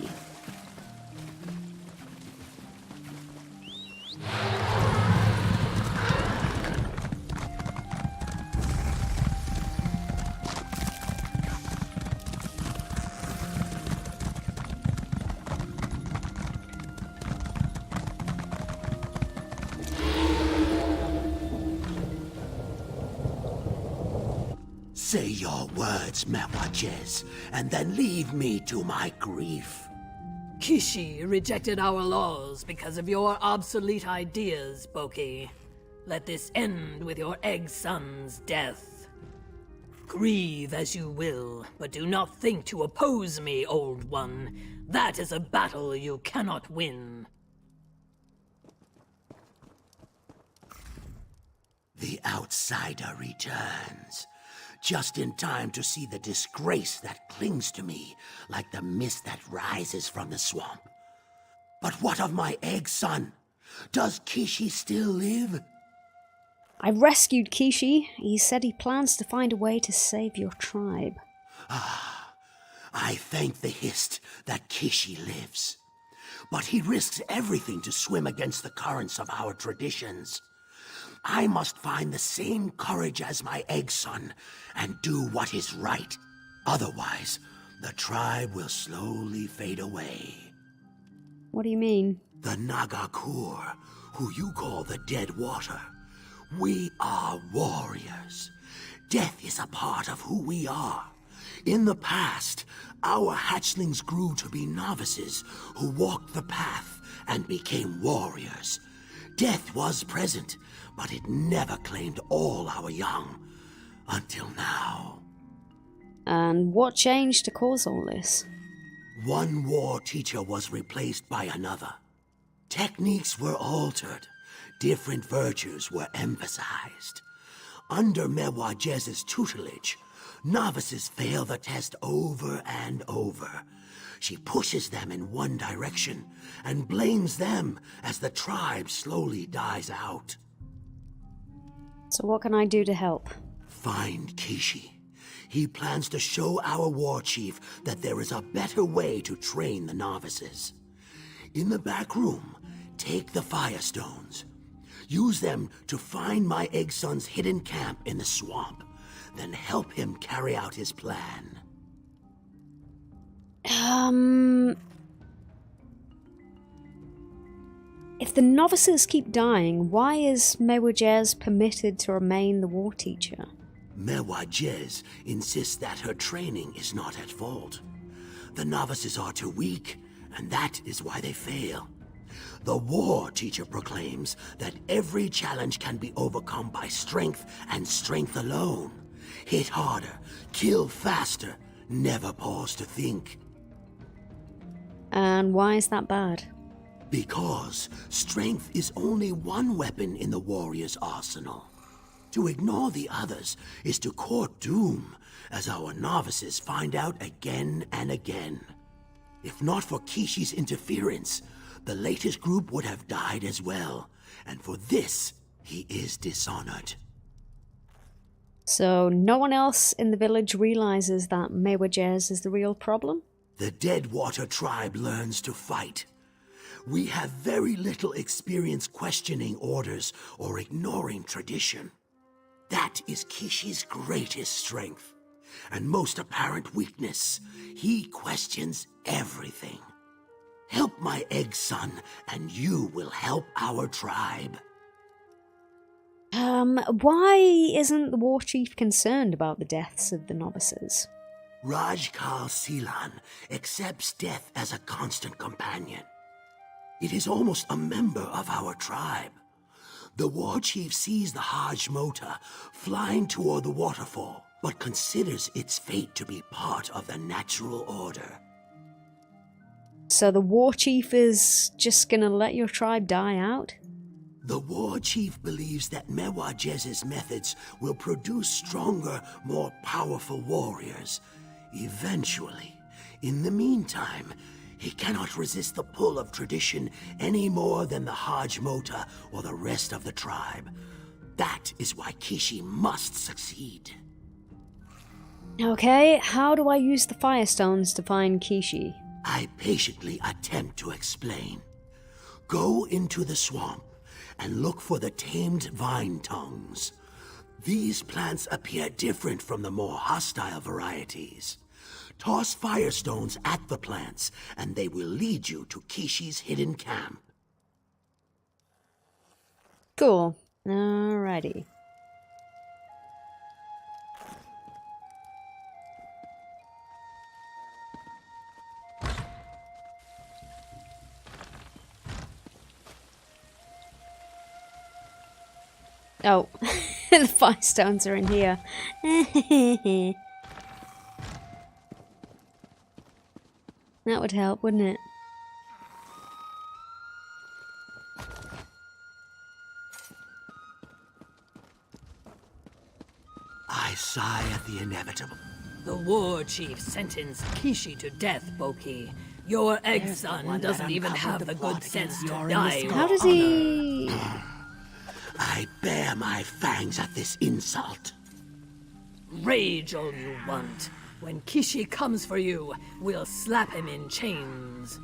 Say your words, Mewajez, and then leave me to my grief. Kishi rejected our laws because of your obsolete ideas, Boki. Let this end with your egg son's death. Grieve as you will, but do not think to oppose me, old one. That is a battle you cannot win. The outsider returns, just in time to see the disgrace that clings to me like the mist that rises from the swamp. But what of my egg son? Does Kishi still live? I rescued Kishi. He said he plans to find a way to save your tribe. I thank the Hist that Kishi lives. But he risks everything to swim against the currents of our traditions. I must find the same courage as my egg son and do what is right. Otherwise, the tribe will slowly fade away. What do you mean? The Nagakur, who you call the Dead Water. We are warriors. Death is a part of who we are. In the past, our hatchlings grew to be novices who walked the path and became warriors. Death was present, but it never claimed all our young. Until now. And what changed to cause all this? One war teacher was replaced by another. Techniques were altered. Different virtues were emphasized. Under Mewajez's tutelage, novices fail the test over and over. She pushes them in one direction and blames them as the tribe slowly dies out. So what can I do to help? Find Kishi. He plans to show our war chief that there is a better way to train the novices. In the back room, take the Firestones. Use them to find my egg son's hidden camp in the swamp. Then help him carry out his plan. If the novices keep dying, why is Mewajez permitted to remain the war teacher? Mewajez insists that her training is not at fault. The novices are too weak, and that is why they fail. The war teacher proclaims that every challenge can be overcome by strength and strength alone. Hit harder, kill faster, never pause to think. And why is that bad? Because strength is only one weapon in the warrior's arsenal. To ignore the others is to court doom, as our novices find out again and again. If not for Kishi's interference, the latest group would have died as well, and for this, he is dishonored. So no one else in the village realizes that Mewajez is the real problem? The Deadwater tribe learns to fight. We have very little experience questioning orders or ignoring tradition. That is Kishi's greatest strength, and most apparent weakness. He questions everything. Help my egg son, and you will help our tribe. Why isn't the war chief concerned about the deaths of the novices? Rajkal Silan accepts death as a constant companion. It is almost a member of our tribe. The war chief sees the Hajj Mota flying toward the waterfall, but considers its fate to be part of the natural order. So the war chief is just gonna let your tribe die out? The war chief believes that Mewajez's methods will produce stronger, more powerful warriors. Eventually. In the meantime, he cannot resist the pull of tradition any more than the Hajj Mota or the rest of the tribe. That is why Kishi must succeed. Okay, how do I use the Firestones to find Kishi? I patiently attempt to explain. Go into the swamp and look for the tamed vine tongues. These plants appear different from the more hostile varieties. Toss Firestones at the plants, and they will lead you to Kishi's hidden camp. Cool. Alrighty. Oh, the firestones are in here. That would help, wouldn't it? I sigh at the inevitable. The war chief sentenced Kishi to death, Boki. Your ex-son doesn't even have the good sense to die. How does he... I bare my fangs at this insult. Rage all you want. When Kishi comes for you, we'll slap him in chains.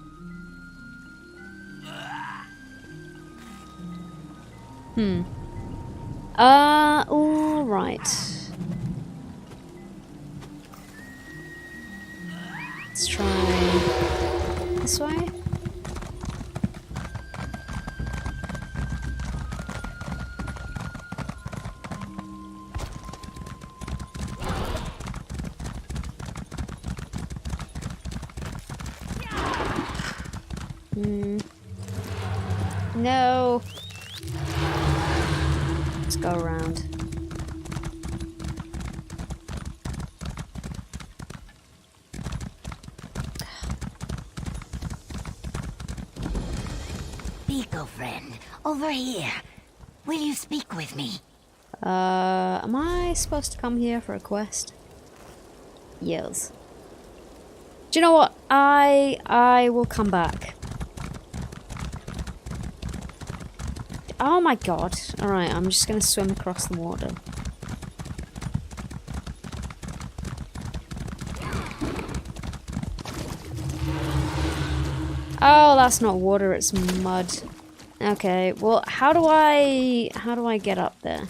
Alright. Let's try this way. No. Let's go around. Pico friend, over here. Will you speak with me? Am I supposed to come here for a quest? Yes. Do you know what? I will come back. Oh my god. Alright, I'm just gonna swim across the water. Oh, that's not water, it's mud. Okay, well, how do I get up there?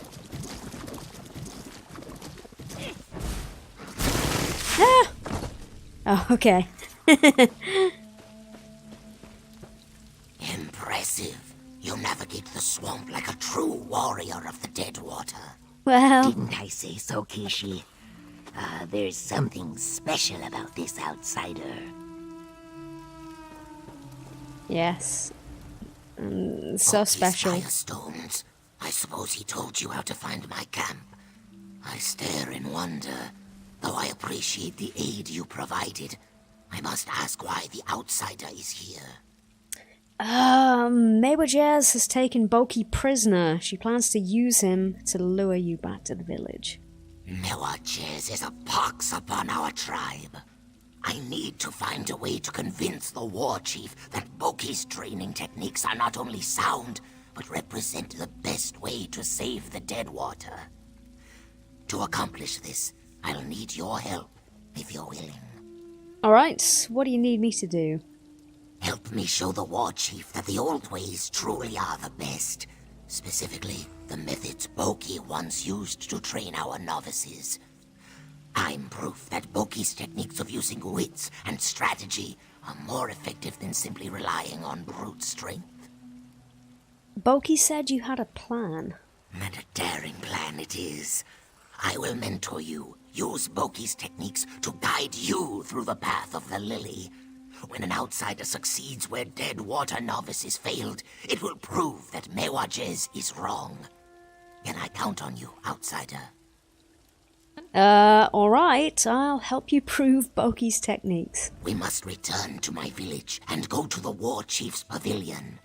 Ah! Oh, okay. Impressive. You navigate the swamp like a true warrior of the dead water. Well... Didn't I say so, Kishi? There's something special about this outsider. Yes. So Boki's special. Firestones. I suppose he told you how to find my camp. I stare in wonder. Though I appreciate the aid you provided, I must ask why the outsider is here. Maywajez has taken Boki prisoner. She plans to use him to lure you back to the village. Maywajez is a pox upon our tribe. I need to find a way to convince the war chief that Boki's training techniques are not only sound, but represent the best way to save the Deadwater. To accomplish this, I'll need your help, if you're willing. Alright, what do you need me to do? Help me show the war chief that the old ways truly are the best. Specifically, the methods Boki once used to train our novices. I'm proof that Boki's techniques of using wits and strategy are more effective than simply relying on brute strength. Boki said you had a plan. And a daring plan it is. I will mentor you, use Boki's techniques to guide you through the path of the lily. When an outsider succeeds where dead water novices failed, it will prove that Maywajez is wrong. Can I count on you, outsider? Alright, I'll help you prove Boki's techniques. We must return to my village and go to the war chief's pavilion.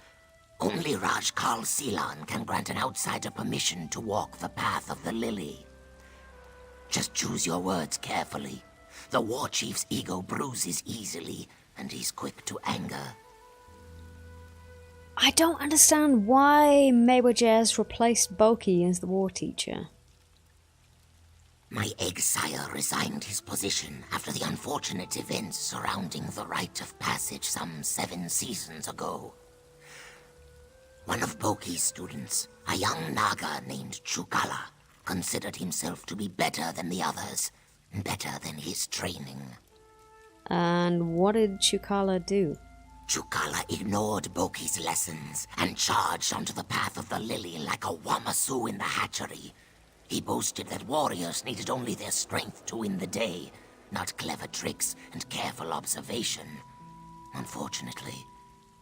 Only Rajkal Silan can grant an outsider permission to walk the path of the lily. Just choose your words carefully. The war chief's ego bruises easily, and he's quick to anger. I don't understand why Maywajez replaced Boki as the war teacher. My exile resigned his position after the unfortunate events surrounding the rite of passage some 7 seasons ago. One of Boki's students, a young Naga named Chukala, considered himself to be better than the others, better than his training. And what did Chukala do? Chukala ignored Boki's lessons and charged onto the path of the lily like a Wamasu in the hatchery. He boasted that warriors needed only their strength to win the day, not clever tricks and careful observation. Unfortunately,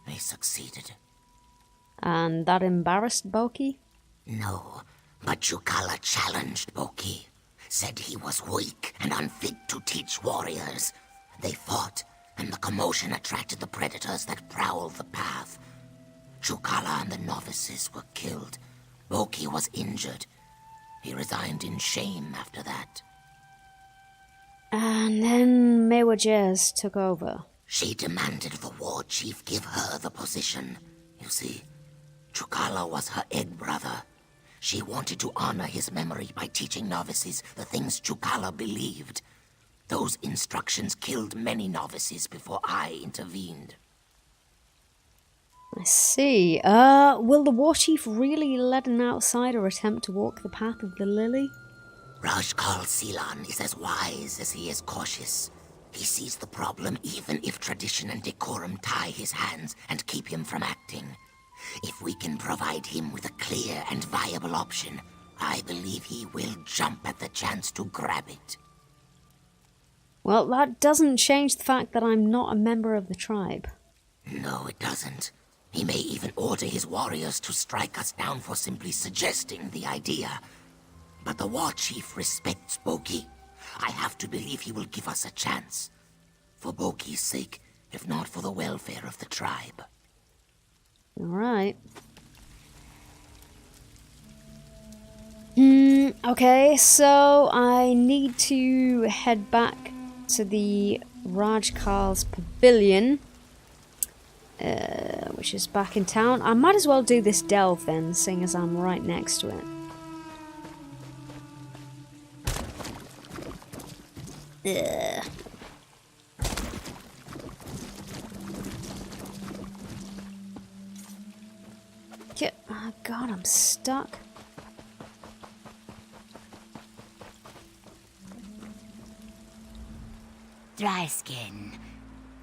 they succeeded. And that embarrassed Boki? No, But Chukala challenged Boki, said he was weak and unfit to teach warriors. They fought, and the commotion attracted the predators that prowled the path. Chukala and the novices were killed. Boki was injured. He resigned in shame after that. And then Mewa Jez took over. She demanded the war chief give her the position. You see, Chukala was her egg brother. She wanted to honor his memory by teaching novices the things Chukala believed. Those instructions killed many novices before I intervened. I see. Will the war chief really let an outsider attempt to walk the path of the lily? Rajkal Silan is as wise as he is cautious. He sees the problem even if tradition and decorum tie his hands and keep him from acting. If we can provide him with a clear and viable option, I believe he will jump at the chance to grab it. Well, that doesn't change the fact that I'm not a member of the tribe. No, it doesn't. He may even order his warriors to strike us down for simply suggesting the idea. But the war chief respects Boki. I have to believe he will give us a chance. For Boki's sake, if not for the welfare of the tribe. Alright. Okay, so I need to head back to the Rajkal's pavilion, which is back in town. I might as well do this delve then, seeing as I'm right next to it. Ugh. Oh god, I'm stuck. Dryskin,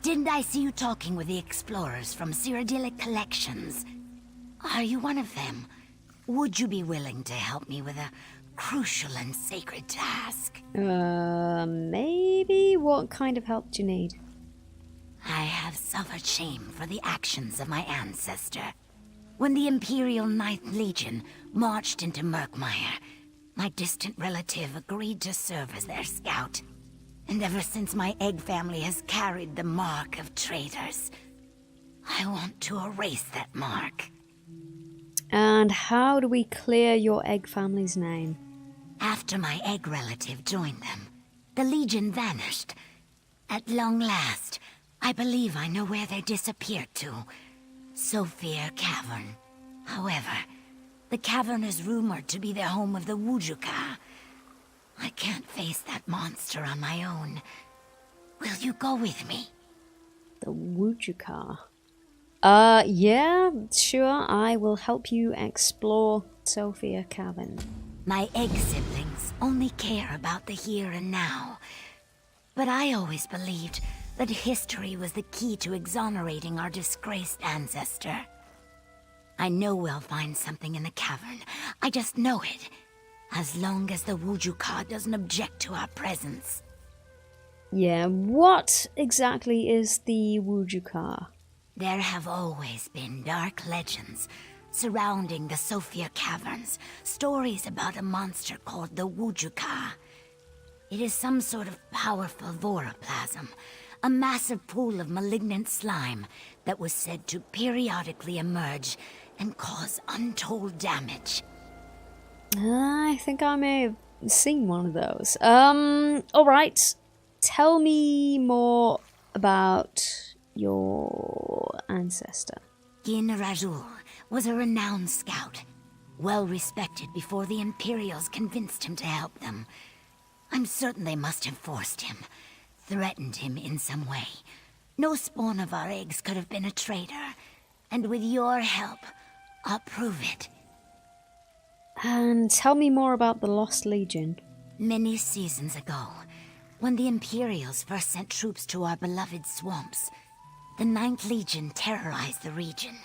didn't I see you talking with the explorers from Cyrodiilic Collections? Are you one of them? Would you be willing to help me with a crucial and sacred task? Maybe? What kind of help do you need? I have suffered shame for the actions of my ancestor. When the Imperial Ninth Legion marched into Murkmire, my distant relative agreed to serve as their scout. And ever since my egg family has carried the mark of traitors, I want to erase that mark. And how do we clear your egg family's name? After my egg relative joined them, the Legion vanished. At long last, I believe I know where they disappeared to. Sophia Cavern. However, the cavern is rumored to be the home of the Wujuka. I can't face that monster on my own. Will you go with me? The Wujuka. Yeah, sure. I will help you explore Sophia Cavern. My egg siblings only care about the here and now. But I always believed that history was the key to exonerating our disgraced ancestor. I know we'll find something in the cavern. I just know it. As long as the Wujuka doesn't object to our presence. Yeah, what exactly is the Wujuka? There have always been dark legends surrounding the Sophia Caverns. Stories about a monster called the Wujuka. It is some sort of powerful voroplasm. A massive pool of malignant slime that was said to periodically emerge and cause untold damage. I think I may have seen one of those. Alright. Tell me more about your ancestor. Gin Rajul was a renowned scout, well respected before the Imperials convinced him to help them. I'm certain they must have forced him, threatened him in some way. No spawn of our eggs could have been a traitor, and with your help, I'll prove it. And tell me more about the Lost Legion. Many seasons ago, when the Imperials first sent troops to our beloved swamps, the Ninth Legion terrorized the region.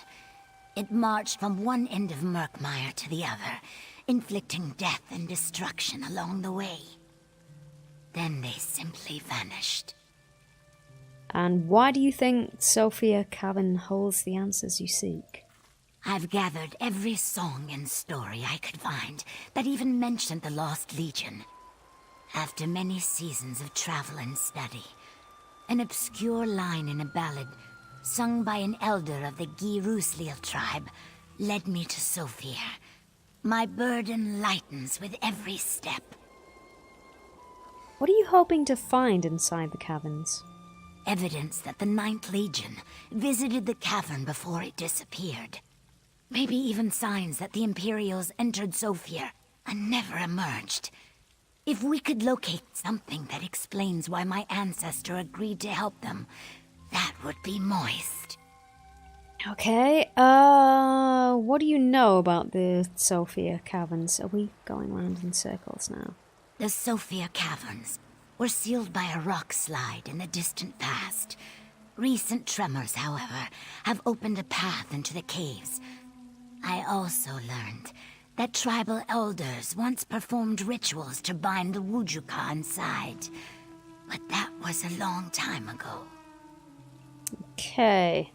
It marched from one end of Murkmire to the other, inflicting death and destruction along the way. Then they simply vanished. And why do you think Sophia Cavern holds the answers you seek? I've gathered every song and story I could find that even mentioned the Lost Legion. After many seasons of travel and study, an obscure line in a ballad sung by an elder of the Girusliel tribe led me to Sophia. My burden lightens with every step. What are you hoping to find inside the caverns? Evidence that the Ninth Legion visited the cavern before it disappeared. Maybe even signs that the Imperials entered Sophia and never emerged. If we could locate something that explains why my ancestor agreed to help them, that would be moist. Okay, what do you know about the Sophia Caverns? Are we going around in circles now? The Sophia Caverns were sealed by a rock slide in the distant past. Recent tremors, however, have opened a path into the caves. I also learned that tribal elders once performed rituals to bind the Wujuka inside. But that was a long time ago. Okay.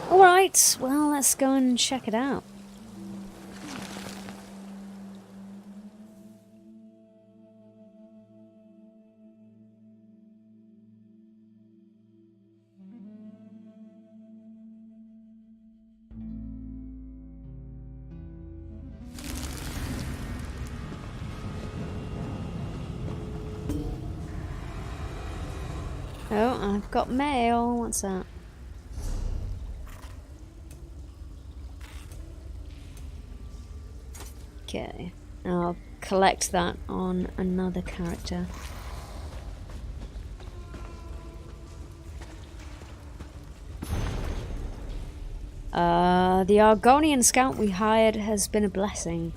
Alright, well, let's go and check it out. Oh, I've got mail. What's that? Okay, I'll collect that on another character. The Argonian scout we hired has been a blessing.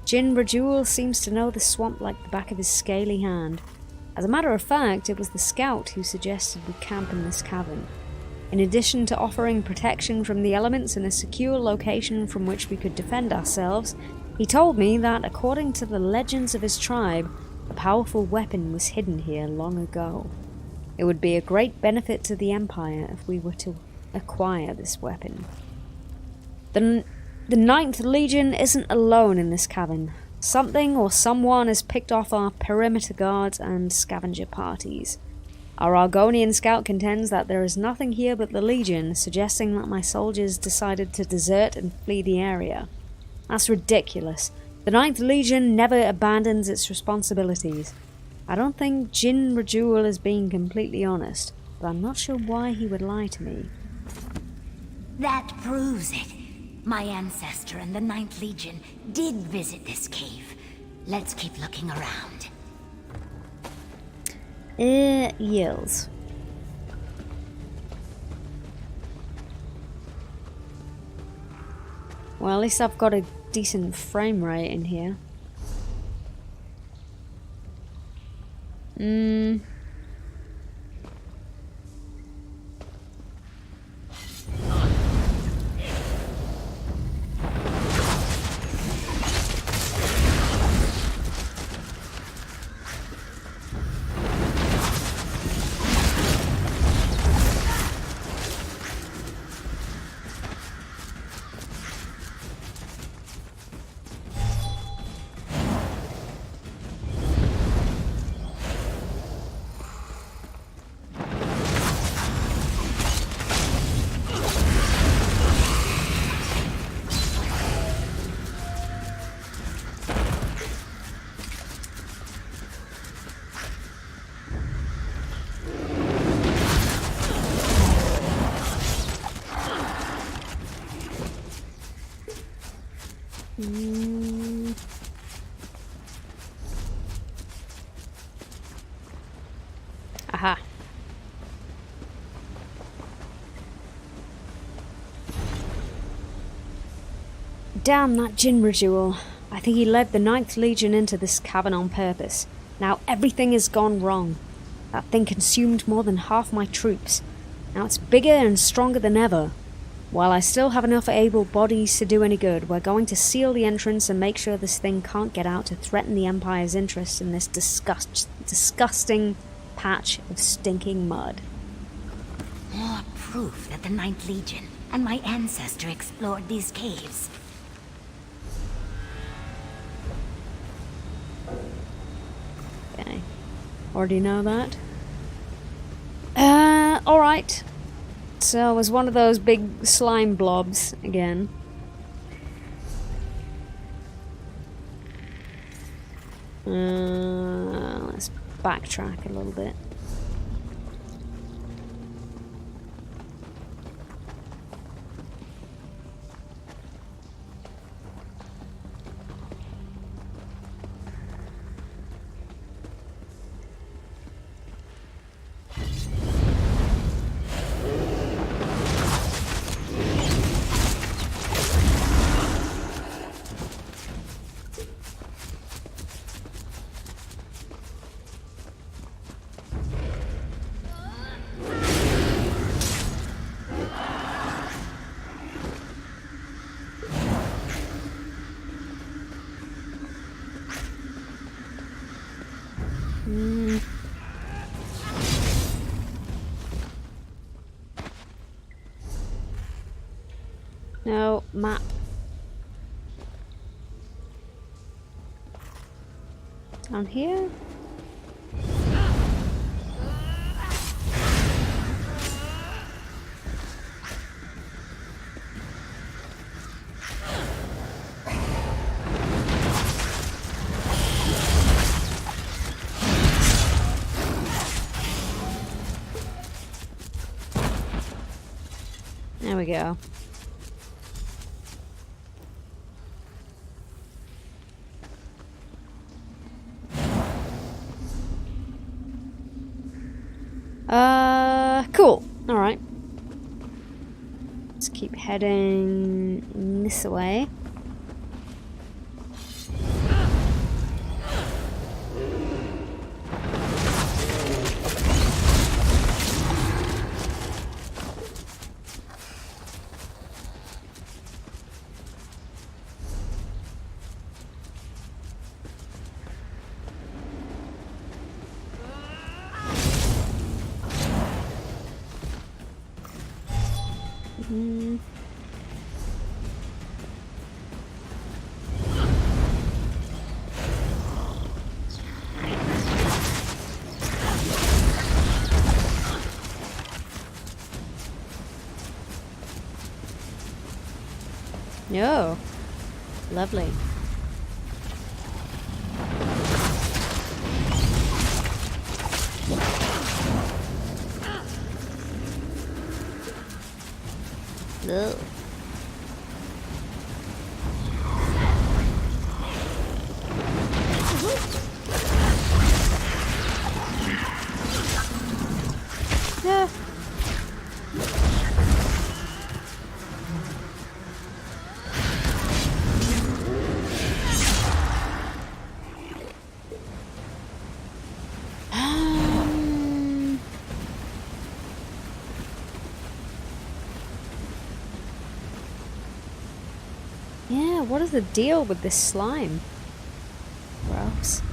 Jin Rajul seems to know the swamp like the back of his scaly hand. As a matter of fact, it was the scout who suggested we camp in this cavern. In addition to offering protection from the elements and a secure location from which we could defend ourselves, he told me that, according to the legends of his tribe, a powerful weapon was hidden here long ago. It would be a great benefit to the Empire if we were to acquire this weapon. The Ninth Legion isn't alone in this cavern. Something or someone has picked off our perimeter guards and scavenger parties. Our Argonian scout contends that there is nothing here but the Legion, suggesting that my soldiers decided to desert and flee the area. That's ridiculous. The Ninth Legion never abandons its responsibilities. I don't think Jin Rajul is being completely honest, but I'm not sure why he would lie to me. That proves it. My ancestor and the Ninth Legion did visit this cave. Let's keep looking around. Yields. Well, at least I've got a decent frame rate in here. Aha. Damn that Jin Rajul. I think he led the Ninth Legion into this cavern on purpose. Now everything has gone wrong. That thing consumed more than half my troops. Now it's bigger and stronger than ever. While I still have enough able bodies to do any good, we're going to seal the entrance and make sure this thing can't get out to threaten the Empire's interest in this disgusting patch of stinking mud. More proof that the Ninth Legion and my ancestor explored these caves. Okay. Already know that. Alright. So it was one of those big slime blobs again. Let's backtrack a little bit. No, map. Down here? There we go. Cool. Alright. Let's keep heading this way. Yo, lovely. Ugh. Yeah. Yeah, what is the deal with this slime? Gross.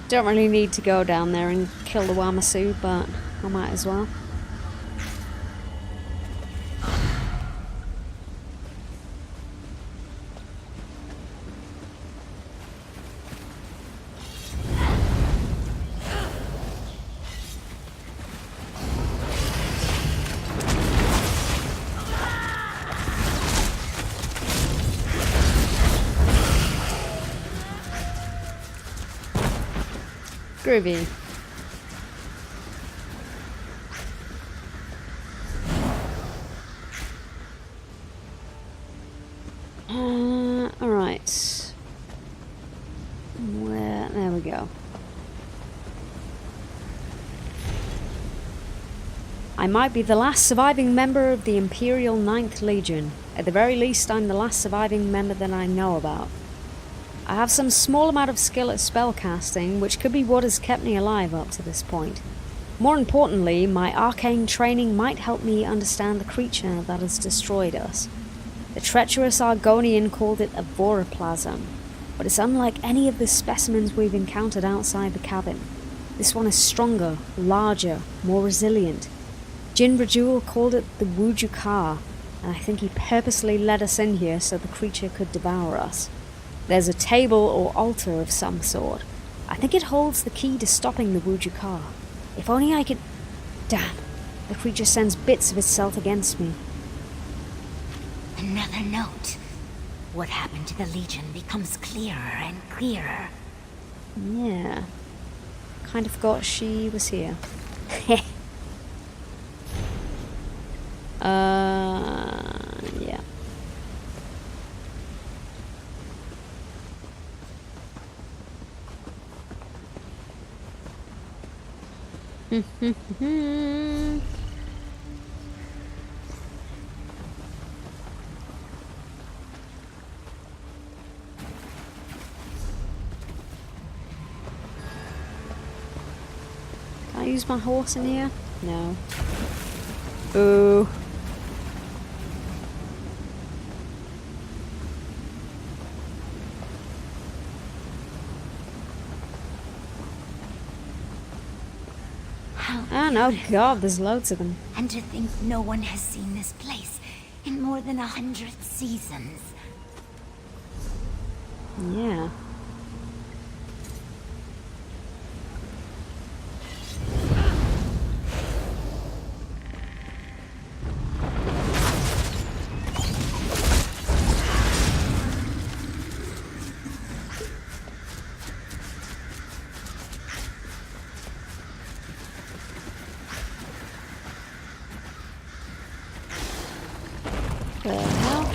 Don't really need to go down there and kill the Wamasu, but I might as well. Groovy. Alright. Where? There we go. I might be the last surviving member of the Imperial 9th Legion. At the very least, I'm the last surviving member that I know about. I have some small amount of skill at spellcasting, which could be what has kept me alive up to this point. More importantly, my arcane training might help me understand the creature that has destroyed us. The treacherous Argonian called it a voroplasm, but it's unlike any of the specimens we've encountered outside the cabin. This one is stronger, larger, more resilient. Jin Rajul called it the Wujukar, and I think he purposely let us in here so the creature could devour us. There's a table or altar of some sort. I think it holds the key to stopping the Wujukar. If only I could... Damn, the creature sends bits of itself against me. Another note. What happened to the Legion becomes clearer and clearer. Yeah. Kind of forgot she was here. Yeah. Can I use my horse in here? No. Ooh. Oh god, there's loads of them. And to think no one has seen this place in more than 100 seasons. Yeah. The hell?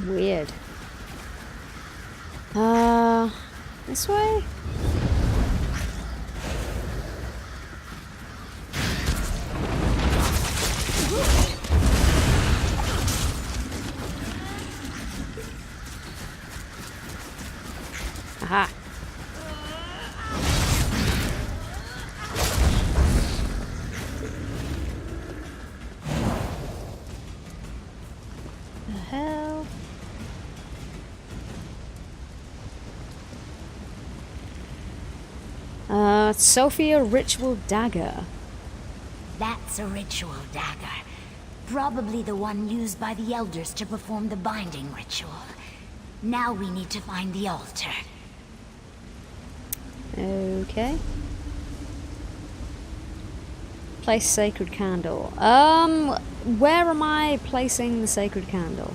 Weird. This way? Aha. The hell? Sophia Ritual Dagger. That's a ritual dagger. Probably the one used by the elders to perform the binding ritual. Now we need to find the altar. Okay. Place sacred candle. Where am I placing the sacred candle?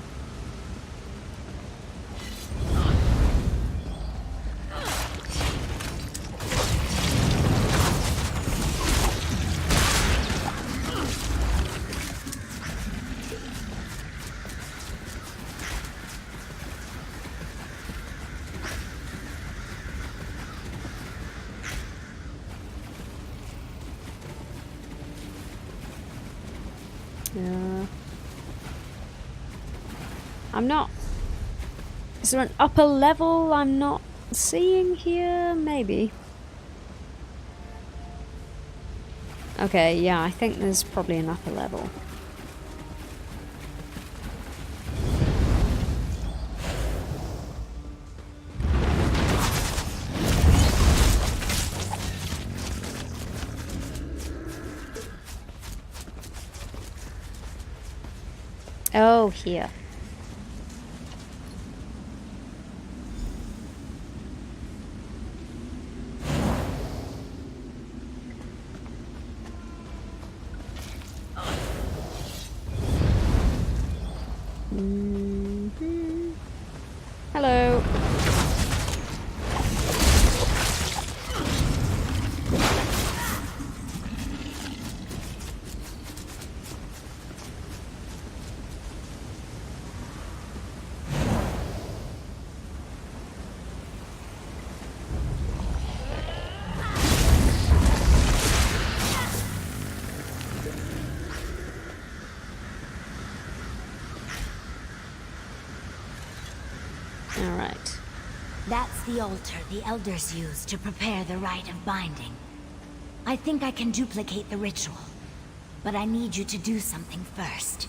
I'm not... Is there an upper level I'm not seeing here? Maybe. Okay, yeah, I think there's probably an upper level. Oh, here. Hello. Alright. That's the altar the elders use to prepare the rite of binding. I think I can duplicate the ritual, but I need you to do something first.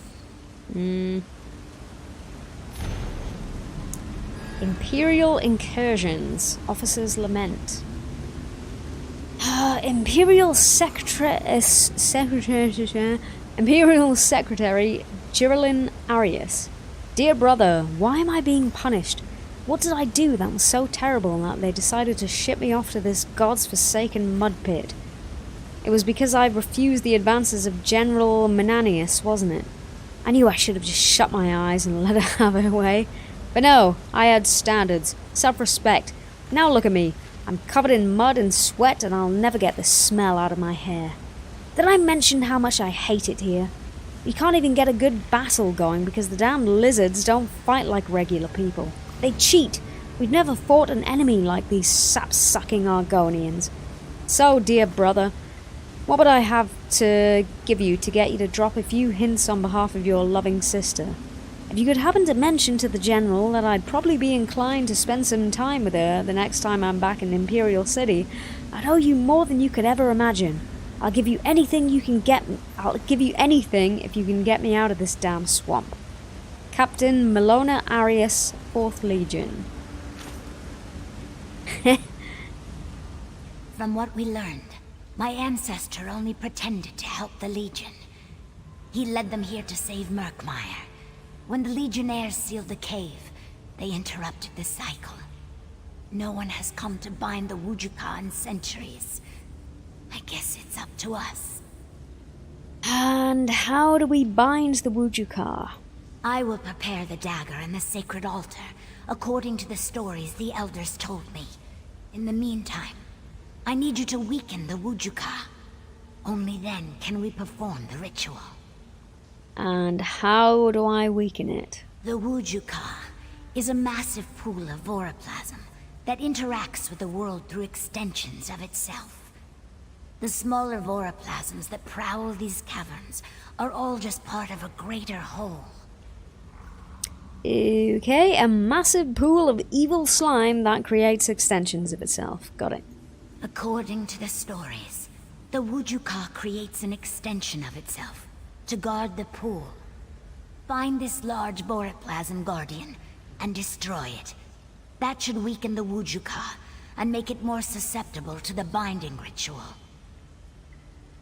Imperial Incursions. Officer's Lament. Imperial Secretary Geraldine Arias. Dear brother, why am I being punished? What did I do that was so terrible that they decided to ship me off to this god's forsaken mud pit? It was because I refused the advances of General Menanius, wasn't it? I knew I should have just shut my eyes and let her have her way. But no, I had standards, self-respect. Now look at me. I'm covered in mud and sweat and I'll never get the smell out of my hair. Did I mention how much I hate it here? We can't even get a good battle going because the damned lizards don't fight like regular people. They cheat. We've never fought an enemy like these sap-sucking Argonians. So, dear brother, what would I have to give you to get you to drop a few hints on behalf of your loving sister? If you could happen to mention to the General that I'd probably be inclined to spend some time with her the next time I'm back in Imperial City, I'd owe you more than you could ever imagine. I'll give you anything you can get me. I'll give you anything if you can get me out of this damn swamp. Captain Melona Arias, 4th Legion. From what we learned, my ancestor only pretended to help the Legion. He led them here to save Murkmire. When the Legionnaires sealed the cave, they interrupted the cycle. No one has come to bind the Wujuka in centuries. I guess it's up to us. And how do we bind the Wujuka? I will prepare the dagger and the sacred altar, according to the stories the elders told me. In the meantime, I need you to weaken the Wujuka. Only then can we perform the ritual. And how do I weaken it? The Wujuka is a massive pool of voroplasm that interacts with the world through extensions of itself. The smaller voroplasms that prowl these caverns are all just part of a greater whole. Okay, a massive pool of evil slime that creates extensions of itself. Got it. According to the stories, the Wujuka creates an extension of itself to guard the pool. Find this large voroplasm guardian and destroy it. That should weaken the Wujuka and make it more susceptible to the binding ritual.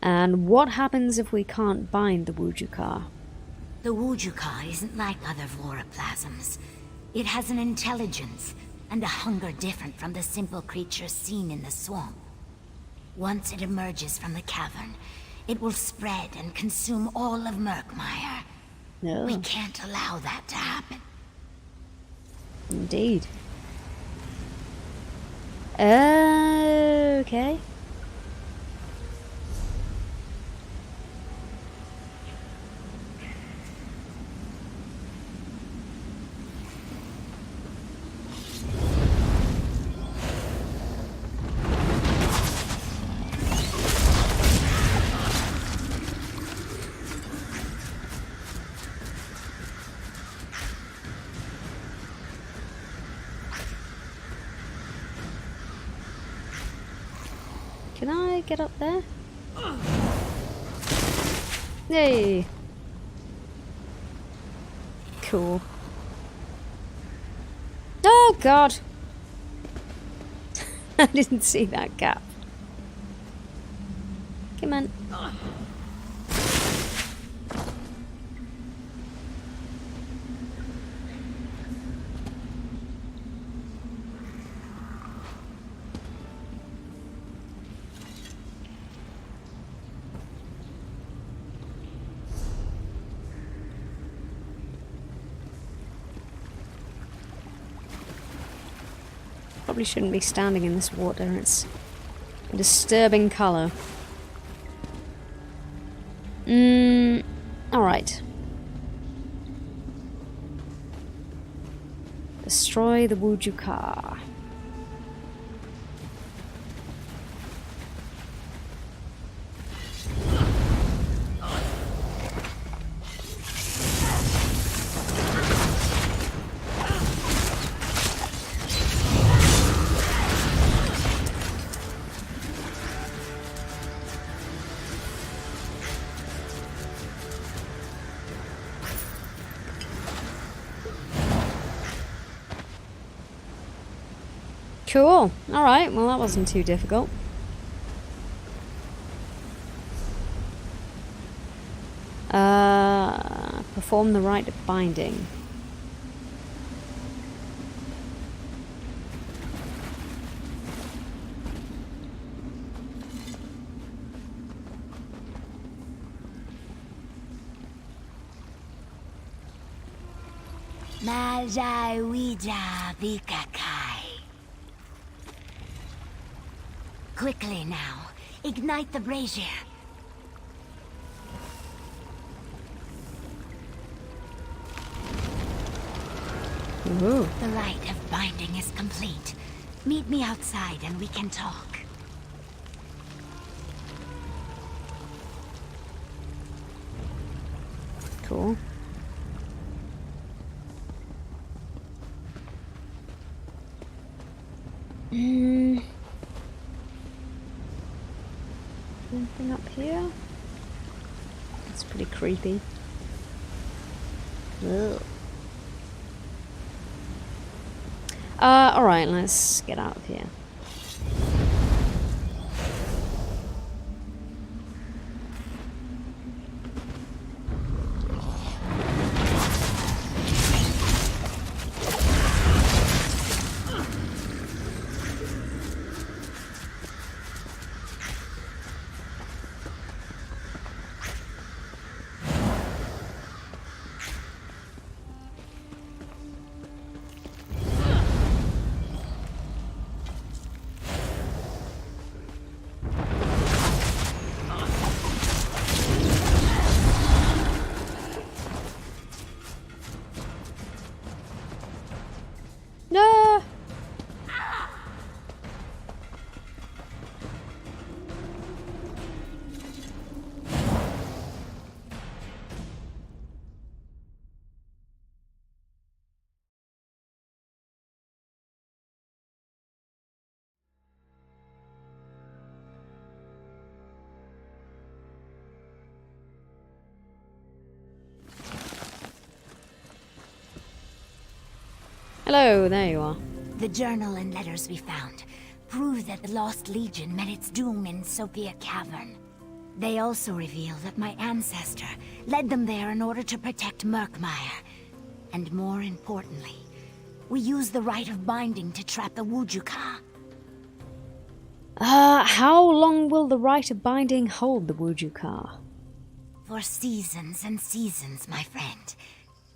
And what happens if we can't bind the Wujuka? The Wujuka isn't like other voroplasms. It has an intelligence and a hunger different from the simple creatures seen in the swamp. Once it emerges from the cavern, it will spread and consume all of Murkmire. No. We can't allow that to happen. Indeed. Okay. Can I get up there? Yay! Cool. Oh god! I didn't see that gap. Come on. Probably shouldn't be standing in this water. It's a disturbing colour. Alright. Destroy the Wujuka. Cool. Alright, well that wasn't too difficult. Perform the rite of binding. Quickly now, ignite the brazier. Ooh. The rite of binding is complete. Meet me outside and we can talk. Cool. Anything up here? That's pretty creepy. Ugh. Alright, let's get out of here. No! Hello, there you are. The journal and letters we found prove that the Lost Legion met its doom in Sophia Cavern. They also reveal that my ancestor led them there in order to protect Murkmire. And more importantly, we used the rite of binding to trap the Wujuka. How long will the rite of binding hold the Wujuka? For seasons and seasons, my friend.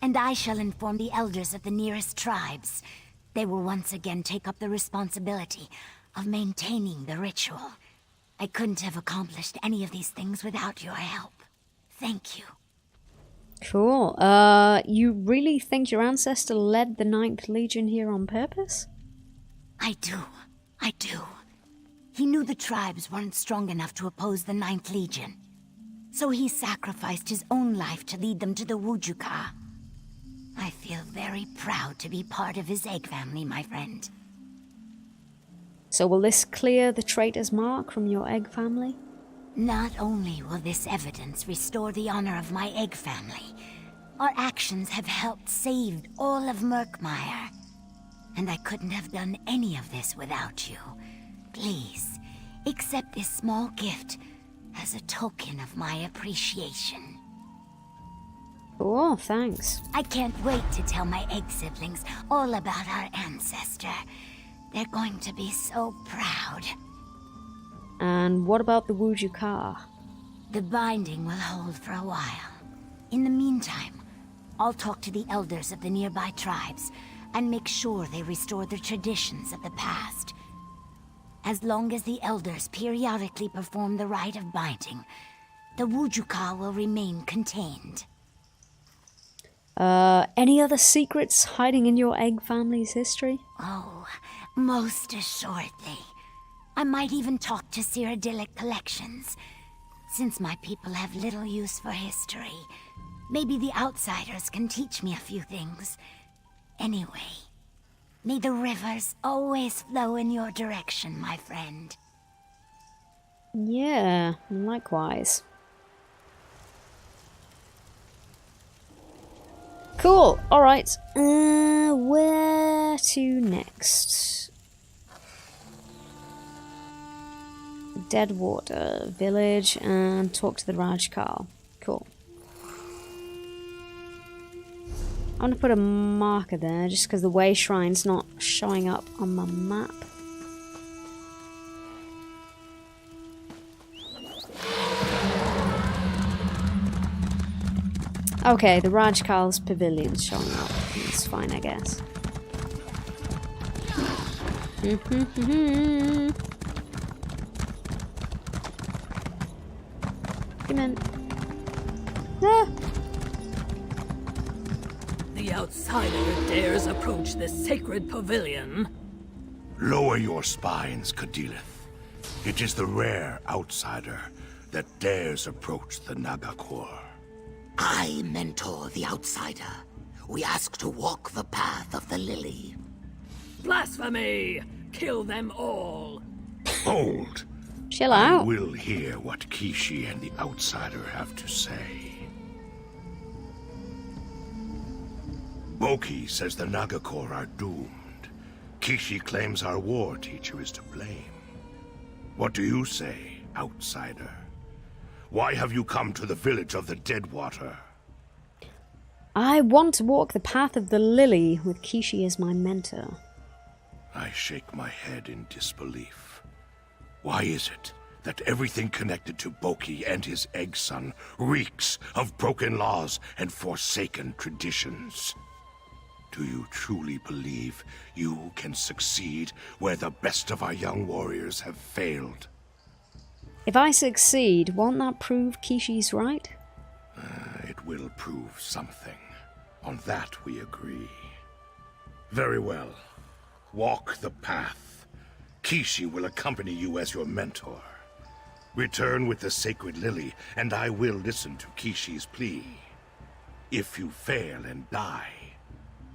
And I shall inform the elders of the nearest tribes. They will once again take up the responsibility of maintaining the ritual. I couldn't have accomplished any of these things without your help. Thank you. Cool. You really think your ancestor led the 9th Legion here on purpose? I do. He knew the tribes weren't strong enough to oppose the 9th Legion. So he sacrificed his own life to lead them to the Wujuka. I feel very proud to be part of his egg family, my friend. So will this clear the traitor's mark from your egg family? Not only will this evidence restore the honor of my egg family, our actions have helped save all of Murkmire. And I couldn't have done any of this without you. Please, accept this small gift as a token of my appreciation. Oh, thanks. I can't wait to tell my egg siblings all about our ancestor. They're going to be so proud. And what about the Wujuka? The binding will hold for a while. In the meantime, I'll talk to the elders of the nearby tribes. and make sure they restore the traditions of the past. As long as the elders periodically perform the rite of binding, the Wujuka will remain contained. Any other secrets hiding in your egg family's history? Oh, most assuredly. I might even talk to Cyrodiilic collections. Since my people have little use for history, maybe the outsiders can teach me a few things. Anyway, may the rivers always flow in your direction, my friend. Yeah, likewise. Cool, alright. Where to next? Deadwater village and talk to the Rajkal. Cool. I'm gonna put a marker there just because the way shrine's not showing up on my map. Okay, the Rajkal's pavilion's showing up. It's fine, I guess. Come in. Ah. The outsider dares approach this sacred pavilion. Lower your spines, Cadilith. It is the rare outsider that dares approach the Nagakor. I mentor the outsider. We ask to walk the path of the lily. Blasphemy! Kill them all! Hold! Chill I out. will hear what Kishi and the outsider have to say. Boki says the Nagakor are doomed. Kishi claims our war teacher is to blame. What do you say, outsider? Why have you come to the village of the Deadwater? I want to walk the path of the lily with Kishi as my mentor. I shake my head in disbelief. Why is it that everything connected to Boki and his egg son reeks of broken laws and forsaken traditions? Do you truly believe you can succeed where the best of our young warriors have failed? If I succeed, won't that prove Kishi's right? It will prove something. On that we agree. Very well. Walk the path. Kishi will accompany you as your mentor. Return with the sacred lily, and I will listen to Kishi's plea. If you fail and die,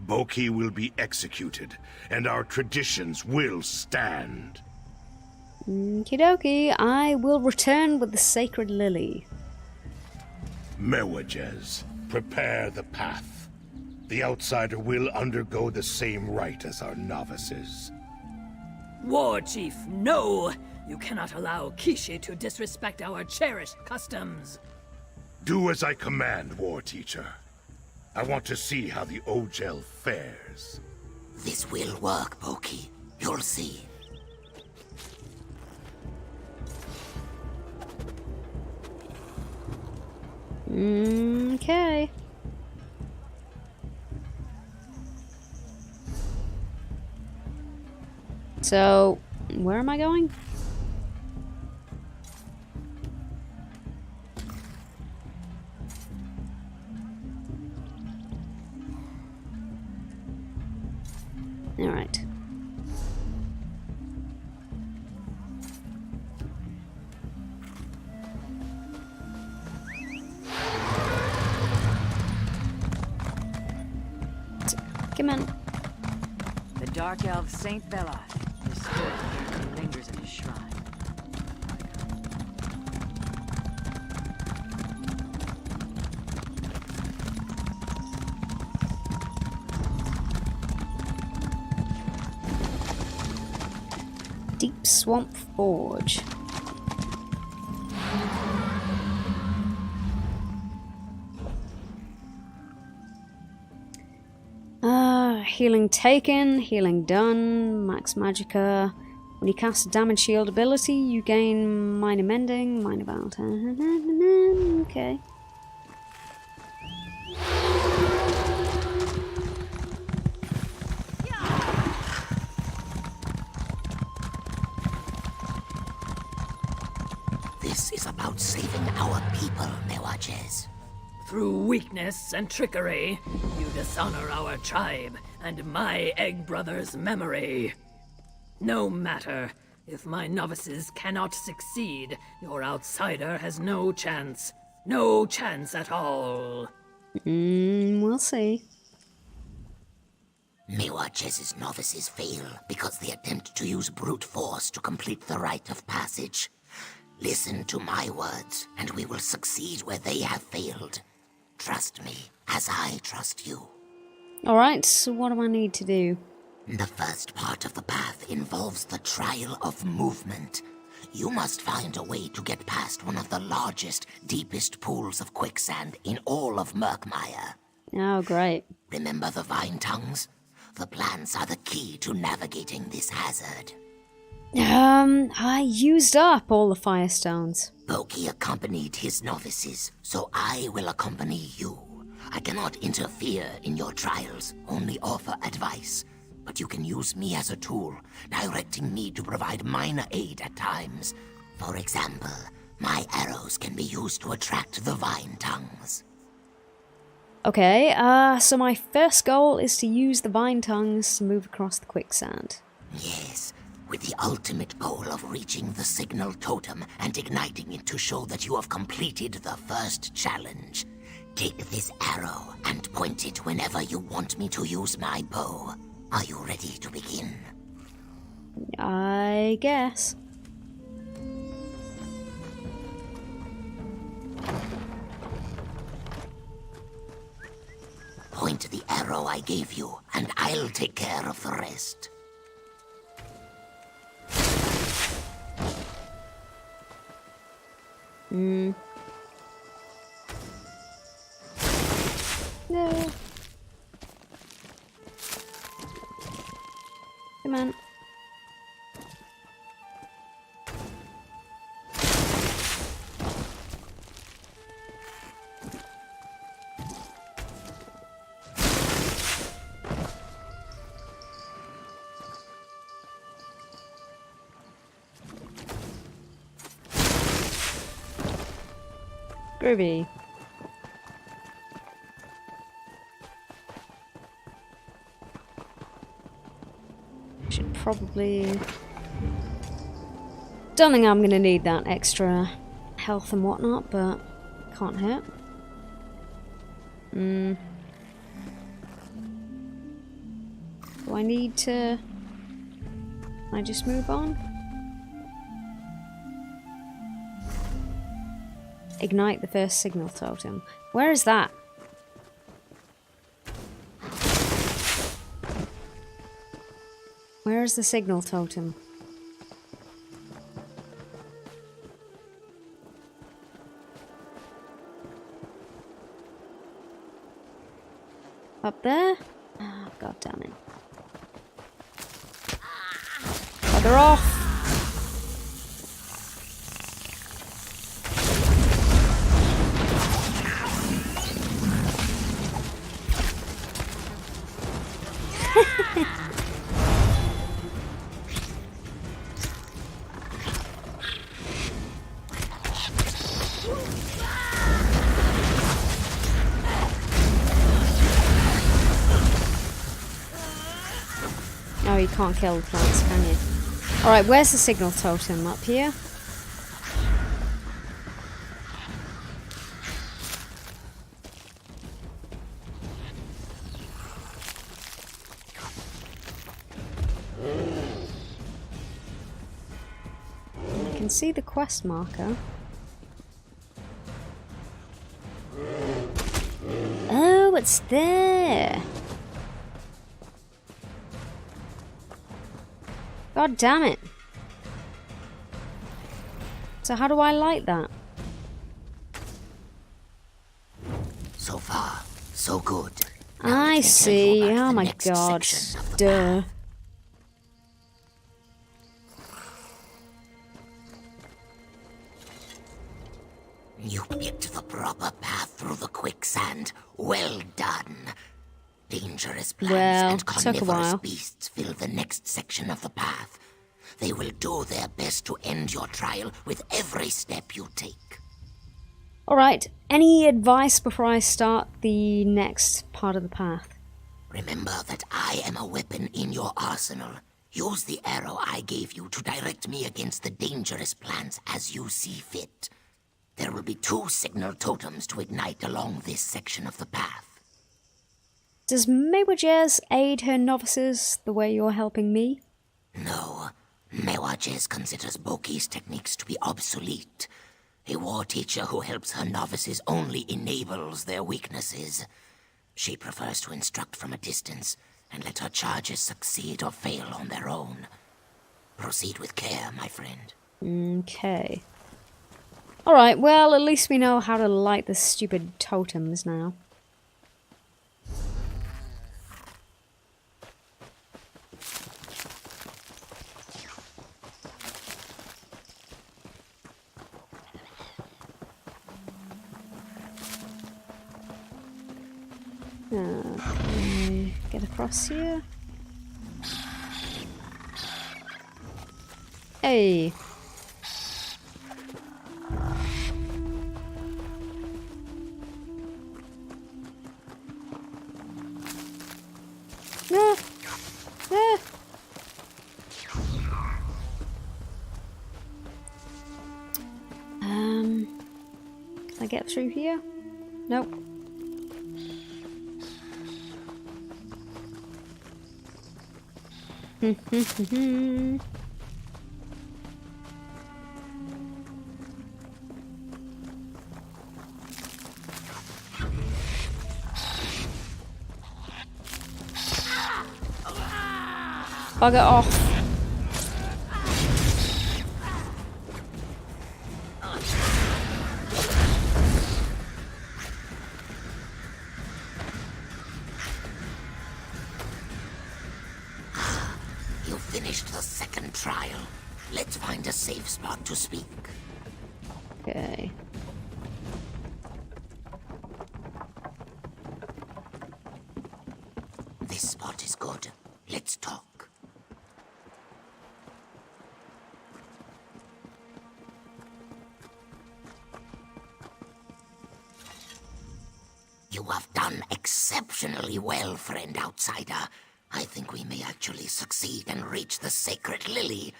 Boki will be executed, and our traditions will stand. Okie dokie, I will return with the sacred lily. Mewajez, prepare the path. The outsider will undergo the same rite as our novices. War Chief, no! You cannot allow Kishi to disrespect our cherished customs. Do as I command, War Teacher. I want to see how the Ogel fares. This will work, Boki. You'll see. Okay. So, where am I going? All right. Come on. The Dark Elf Saint Bella is stood and lingers at his shrine. Deep Swamp Forge. Healing taken, healing done, max magicka. When you cast a damage shield ability, you gain minor mending, minor bound. Okay. This is about saving our people, Mewaches. Through weakness and trickery, you dishonor our tribe and my egg brother's memory. No matter. If my novices cannot succeed, your outsider has no chance. No chance at all. We'll see. Mewaches' novices fail because they attempt to use brute force to complete the rite of passage. Listen to my words, and we will succeed where they have failed. Trust me, as I trust you. Alright, so what do I need to do? The first part of the path involves the trial of movement. You must find a way to get past one of the largest, deepest pools of quicksand in all of Murkmire. Oh, great. Remember the vine tongues? The plants are the key to navigating this hazard. I used up all the firestones. Boki accompanied his novices, so I will accompany you. I cannot interfere in your trials, only offer advice. But you can use me as a tool, directing me to provide minor aid at times. For example, my arrows can be used to attract the vine tongues. Okay, so my first goal is to use the vine tongues to move across the quicksand. Yes, with the ultimate goal of reaching the signal totem and igniting it to show that you have completed the first challenge. Take this arrow and point it whenever you want me to use my bow. Are you ready to begin? I guess. Point the arrow I gave you, and I'll take care of the rest. No. Come on. Groovy. Should probably... Don't think I'm gonna need that extra health and whatnot, but can't hurt. Do I need to... Can I just move on? Ignite the first signal totem. Where is that? Where is the signal totem? Up there? Oh, God damn it. Bugger off! Oh, you can't kill the plants, can you? Alright, where's the signal totem? Up here? I can see the quest marker. Oh, it's there! God damn it. So how do I light that? So far, so good. I see. Oh my god. Duh. You picked the proper path through the quicksand. Well done. Dangerous plants and carnivorous beasts fill the next section of the path. They will do their best to end your trial with every step you take. Alright, any advice before I start the next part of the path? Remember that I am a weapon in your arsenal. Use the arrow I gave you to direct me against the dangerous plans as you see fit. There will be 2 signal totems to ignite along this section of the path. Does Mewajez aid her novices the way you're helping me? No. Mewajez considers Boki's techniques to be obsolete. A war teacher who helps her novices only enables their weaknesses. She prefers to instruct from a distance and let her charges succeed or fail on their own. Proceed with care, my friend. Okay. Alright, well, at least we know how to light the stupid totems now. Okay, get across here. Hey. No. Ah. Can I get through here? Nope. Bugger off. You finished the second trial. Let's find a safe spot to speak. Okay. This spot is good. Let's talk. You have done exceptionally well, friend outsider. I think we may actually succeed and reach the sacred lily.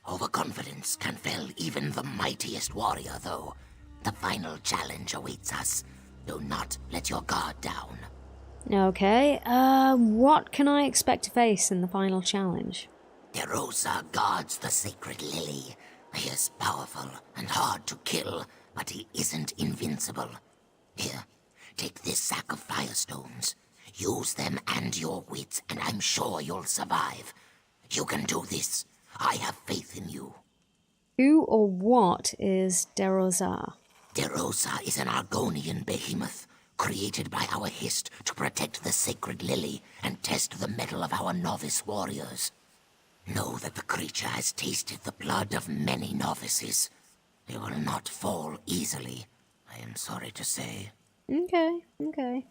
Overconfidence can fell even the mightiest warrior, though. The final challenge awaits us. Do not let your guard down. Okay, what can I expect to face in the final challenge? DeRosa guards the sacred lily. He is powerful and hard to kill, but he isn't invincible. Here, take this sack of firestones. Use them and your wits, and I'm sure you'll survive. You can do this. I have faith in you. Who or what is DeRosa? DeRosa is an Argonian behemoth, created by our Hist to protect the sacred lily and test the mettle of our novice warriors. Know that the creature has tasted the blood of many novices. They will not fall easily, I am sorry to say. Okay, okay.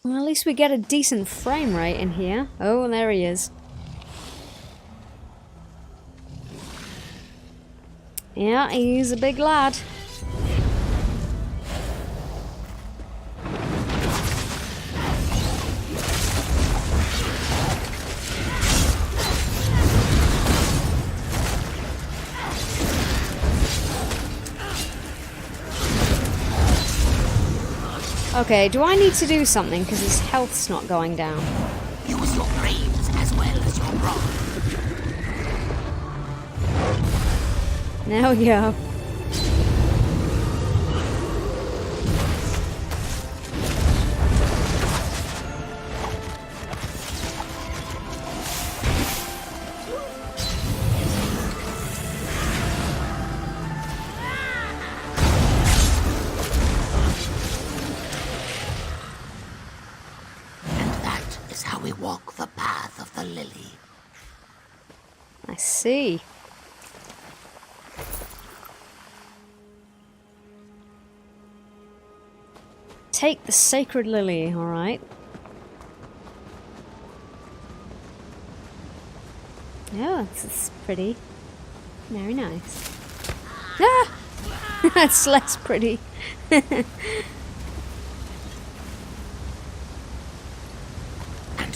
Well, at least we get a decent frame rate in here. Oh, and there he is. Yeah, he's a big lad. Okay, do I need to do something because his health's not going down? Use your brains as well as your rod. There we go. Walk the path of the lily. I see. Take the sacred lily, alright. Yeah, this is pretty. Very nice. Ah! That's less pretty. And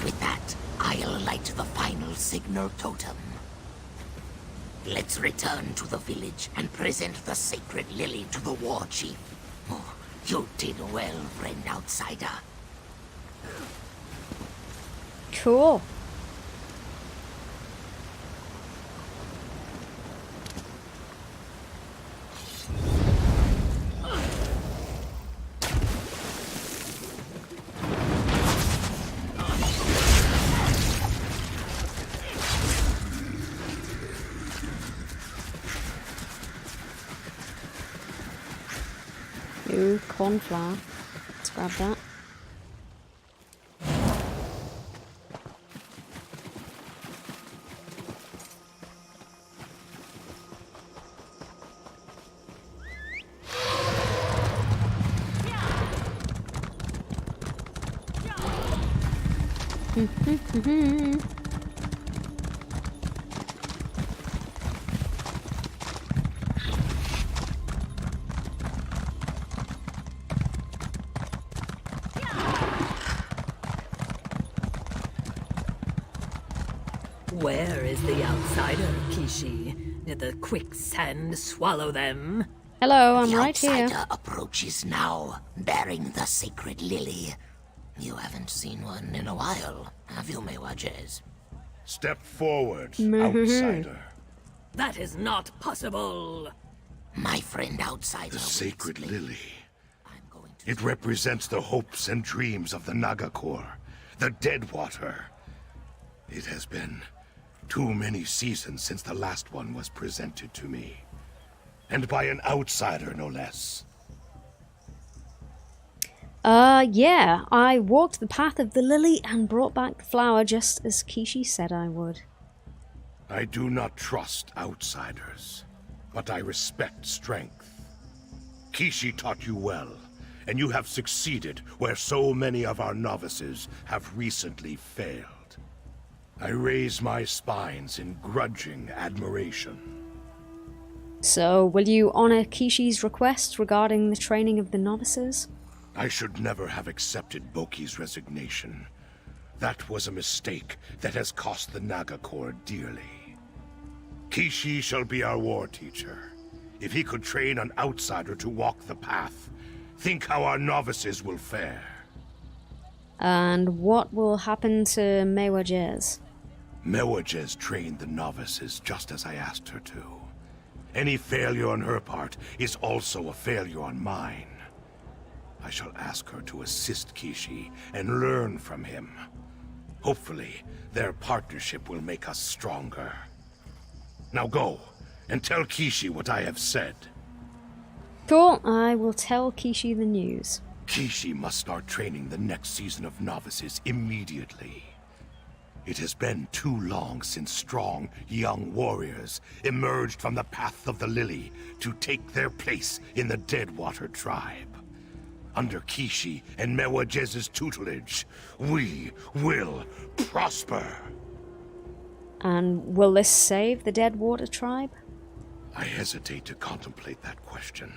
with that, I'll light the final signal totem. Let's return to the village and present the sacred lily to the war chief. Oh, you did well, friend outsider. Cool. Ooh, cornflower. Let's grab that. Where is the outsider, Kishi? Did the quicksand swallow them? Hello, I'm the right here. outsider approaches now, bearing the sacred lily. You haven't seen one in a while, have you, Mewajes? Step forward, outsider. That is not possible. My friend outsider. The sacred explain. lily. I'm going to It represents the hopes and dreams of the Nagakor, the Deadwater. It has been too many seasons since the last one was presented to me. And by an outsider, no less. Yeah, I walked the path of the lily and brought back the flower just as Kishi said I would. I do not trust outsiders, but I respect strength. Kishi taught you well, and you have succeeded where so many of our novices have recently failed. I raise my spines in grudging admiration. So, will you honor Kishi's request regarding the training of the novices? I should never have accepted Boki's resignation. That was a mistake that has cost the Nagakor dearly. Kishi shall be our war teacher. If he could train an outsider to walk the path, think how our novices will fare. And what will happen to Mewajes? Mewajes trained the novices just as I asked her to. Any failure on her part is also a failure on mine. I shall ask her to assist Kishi and learn from him. Hopefully, their partnership will make us stronger. Now go, and tell Kishi what I have said. Cool, I will tell Kishi the news. Kishi must start training the next season of novices immediately. It has been too long since strong, young warriors emerged from the path of the lily to take their place in the Deadwater tribe. Under Kishi and Mewajes's tutelage, we will prosper. And will this save the Deadwater tribe? I hesitate to contemplate that question.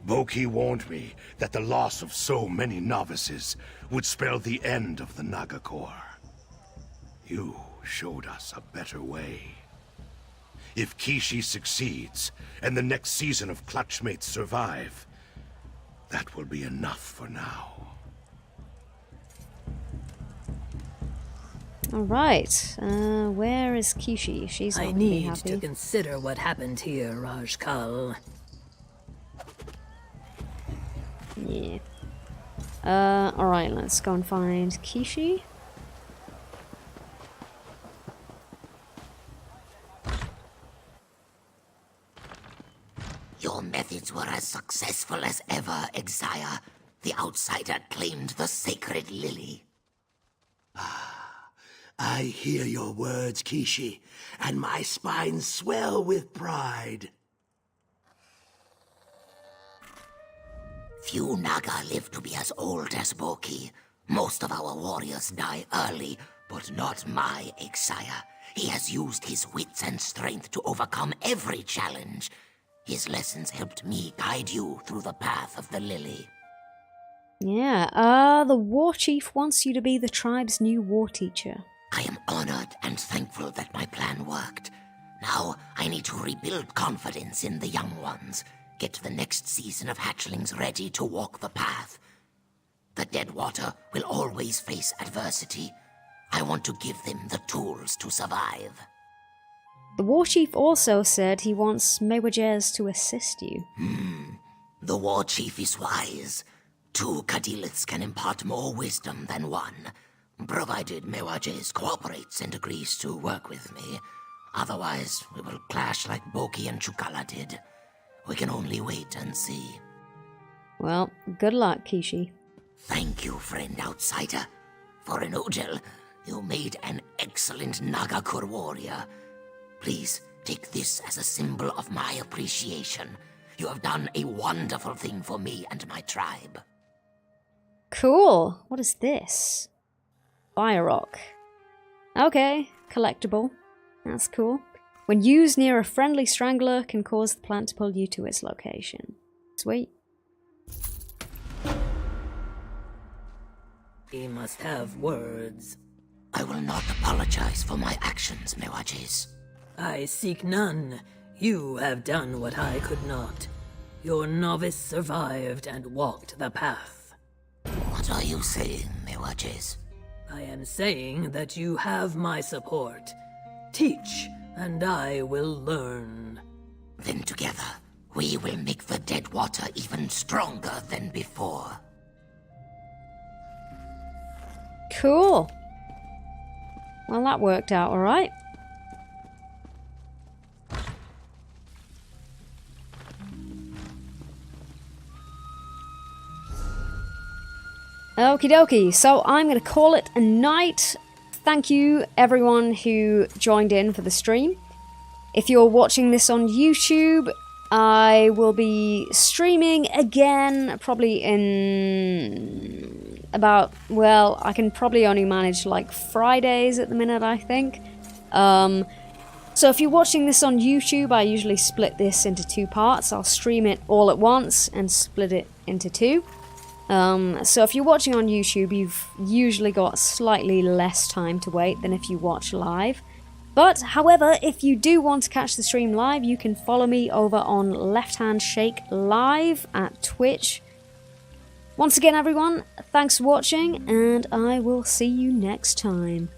Boki warned me that the loss of so many novices would spell the end of the Nagakor. You showed us a better way. If Kishi succeeds, and the next season of Clutchmates survive, that will be enough for now. Alright, where is Kishi? She's not I gonna be need happy. to consider what happened here, Rajkal. Yeah. Alright, let's go and find Kishi. Your methods were as successful as ever, Exia. The outsider claimed the sacred lily. I hear your words, Kishi, and my spine swell with pride. Few Naga live to be as old as Boki. Most of our warriors die early, but not my Exire. He has used his wits and strength to overcome every challenge. His lessons helped me guide you through the path of the lily. Yeah, the war chief wants you to be the tribe's new war teacher. I am honored and thankful that my plan worked. Now, I need to rebuild confidence in the young ones. Get the next season of hatchlings ready to walk the path. The Deadwater will always face adversity. I want to give them the tools to survive. The war chief also said he wants Mewajez to assist you. The war chief is wise. 2 Cadiliths can impart more wisdom than one, provided Mewajez cooperates and agrees to work with me. Otherwise, we will clash like Boki and Chukala did. We can only wait and see. Well, good luck, Kishi. Thank you, friend outsider. For an Ojel, you made an excellent Nagakur warrior. Please take this as a symbol of my appreciation. You have done a wonderful thing for me and my tribe. Cool. What is this? Fire rock. Okay, collectible. That's cool. When used near a friendly strangler, can cause the plant to pull you to its location. Sweet. He must have words. I will not apologize for my actions, Mewajez. I seek none. You have done what I could not. Your novice survived and walked the path. What are you saying, Mewajez? I am saying that you have my support. Teach, and I will learn. Then together, we will make the Deadwater even stronger than before. Cool. Well, that worked out alright. Okie dokie, so I'm going to call it a night. Thank you everyone who joined in for the stream. If you're watching this on YouTube, I will be streaming again probably in about, well, I can probably only manage like Fridays at the minute, I think. So if you're watching this on YouTube, I usually split this into 2 parts. I'll stream it all at once and split it into 2. So if you're watching on YouTube, you've usually got slightly less time to wait than if you watch live. But, however, if you do want to catch the stream live, you can follow me over on Lefthandshake Live at Twitch. Once again, everyone, thanks for watching, and I will see you next time.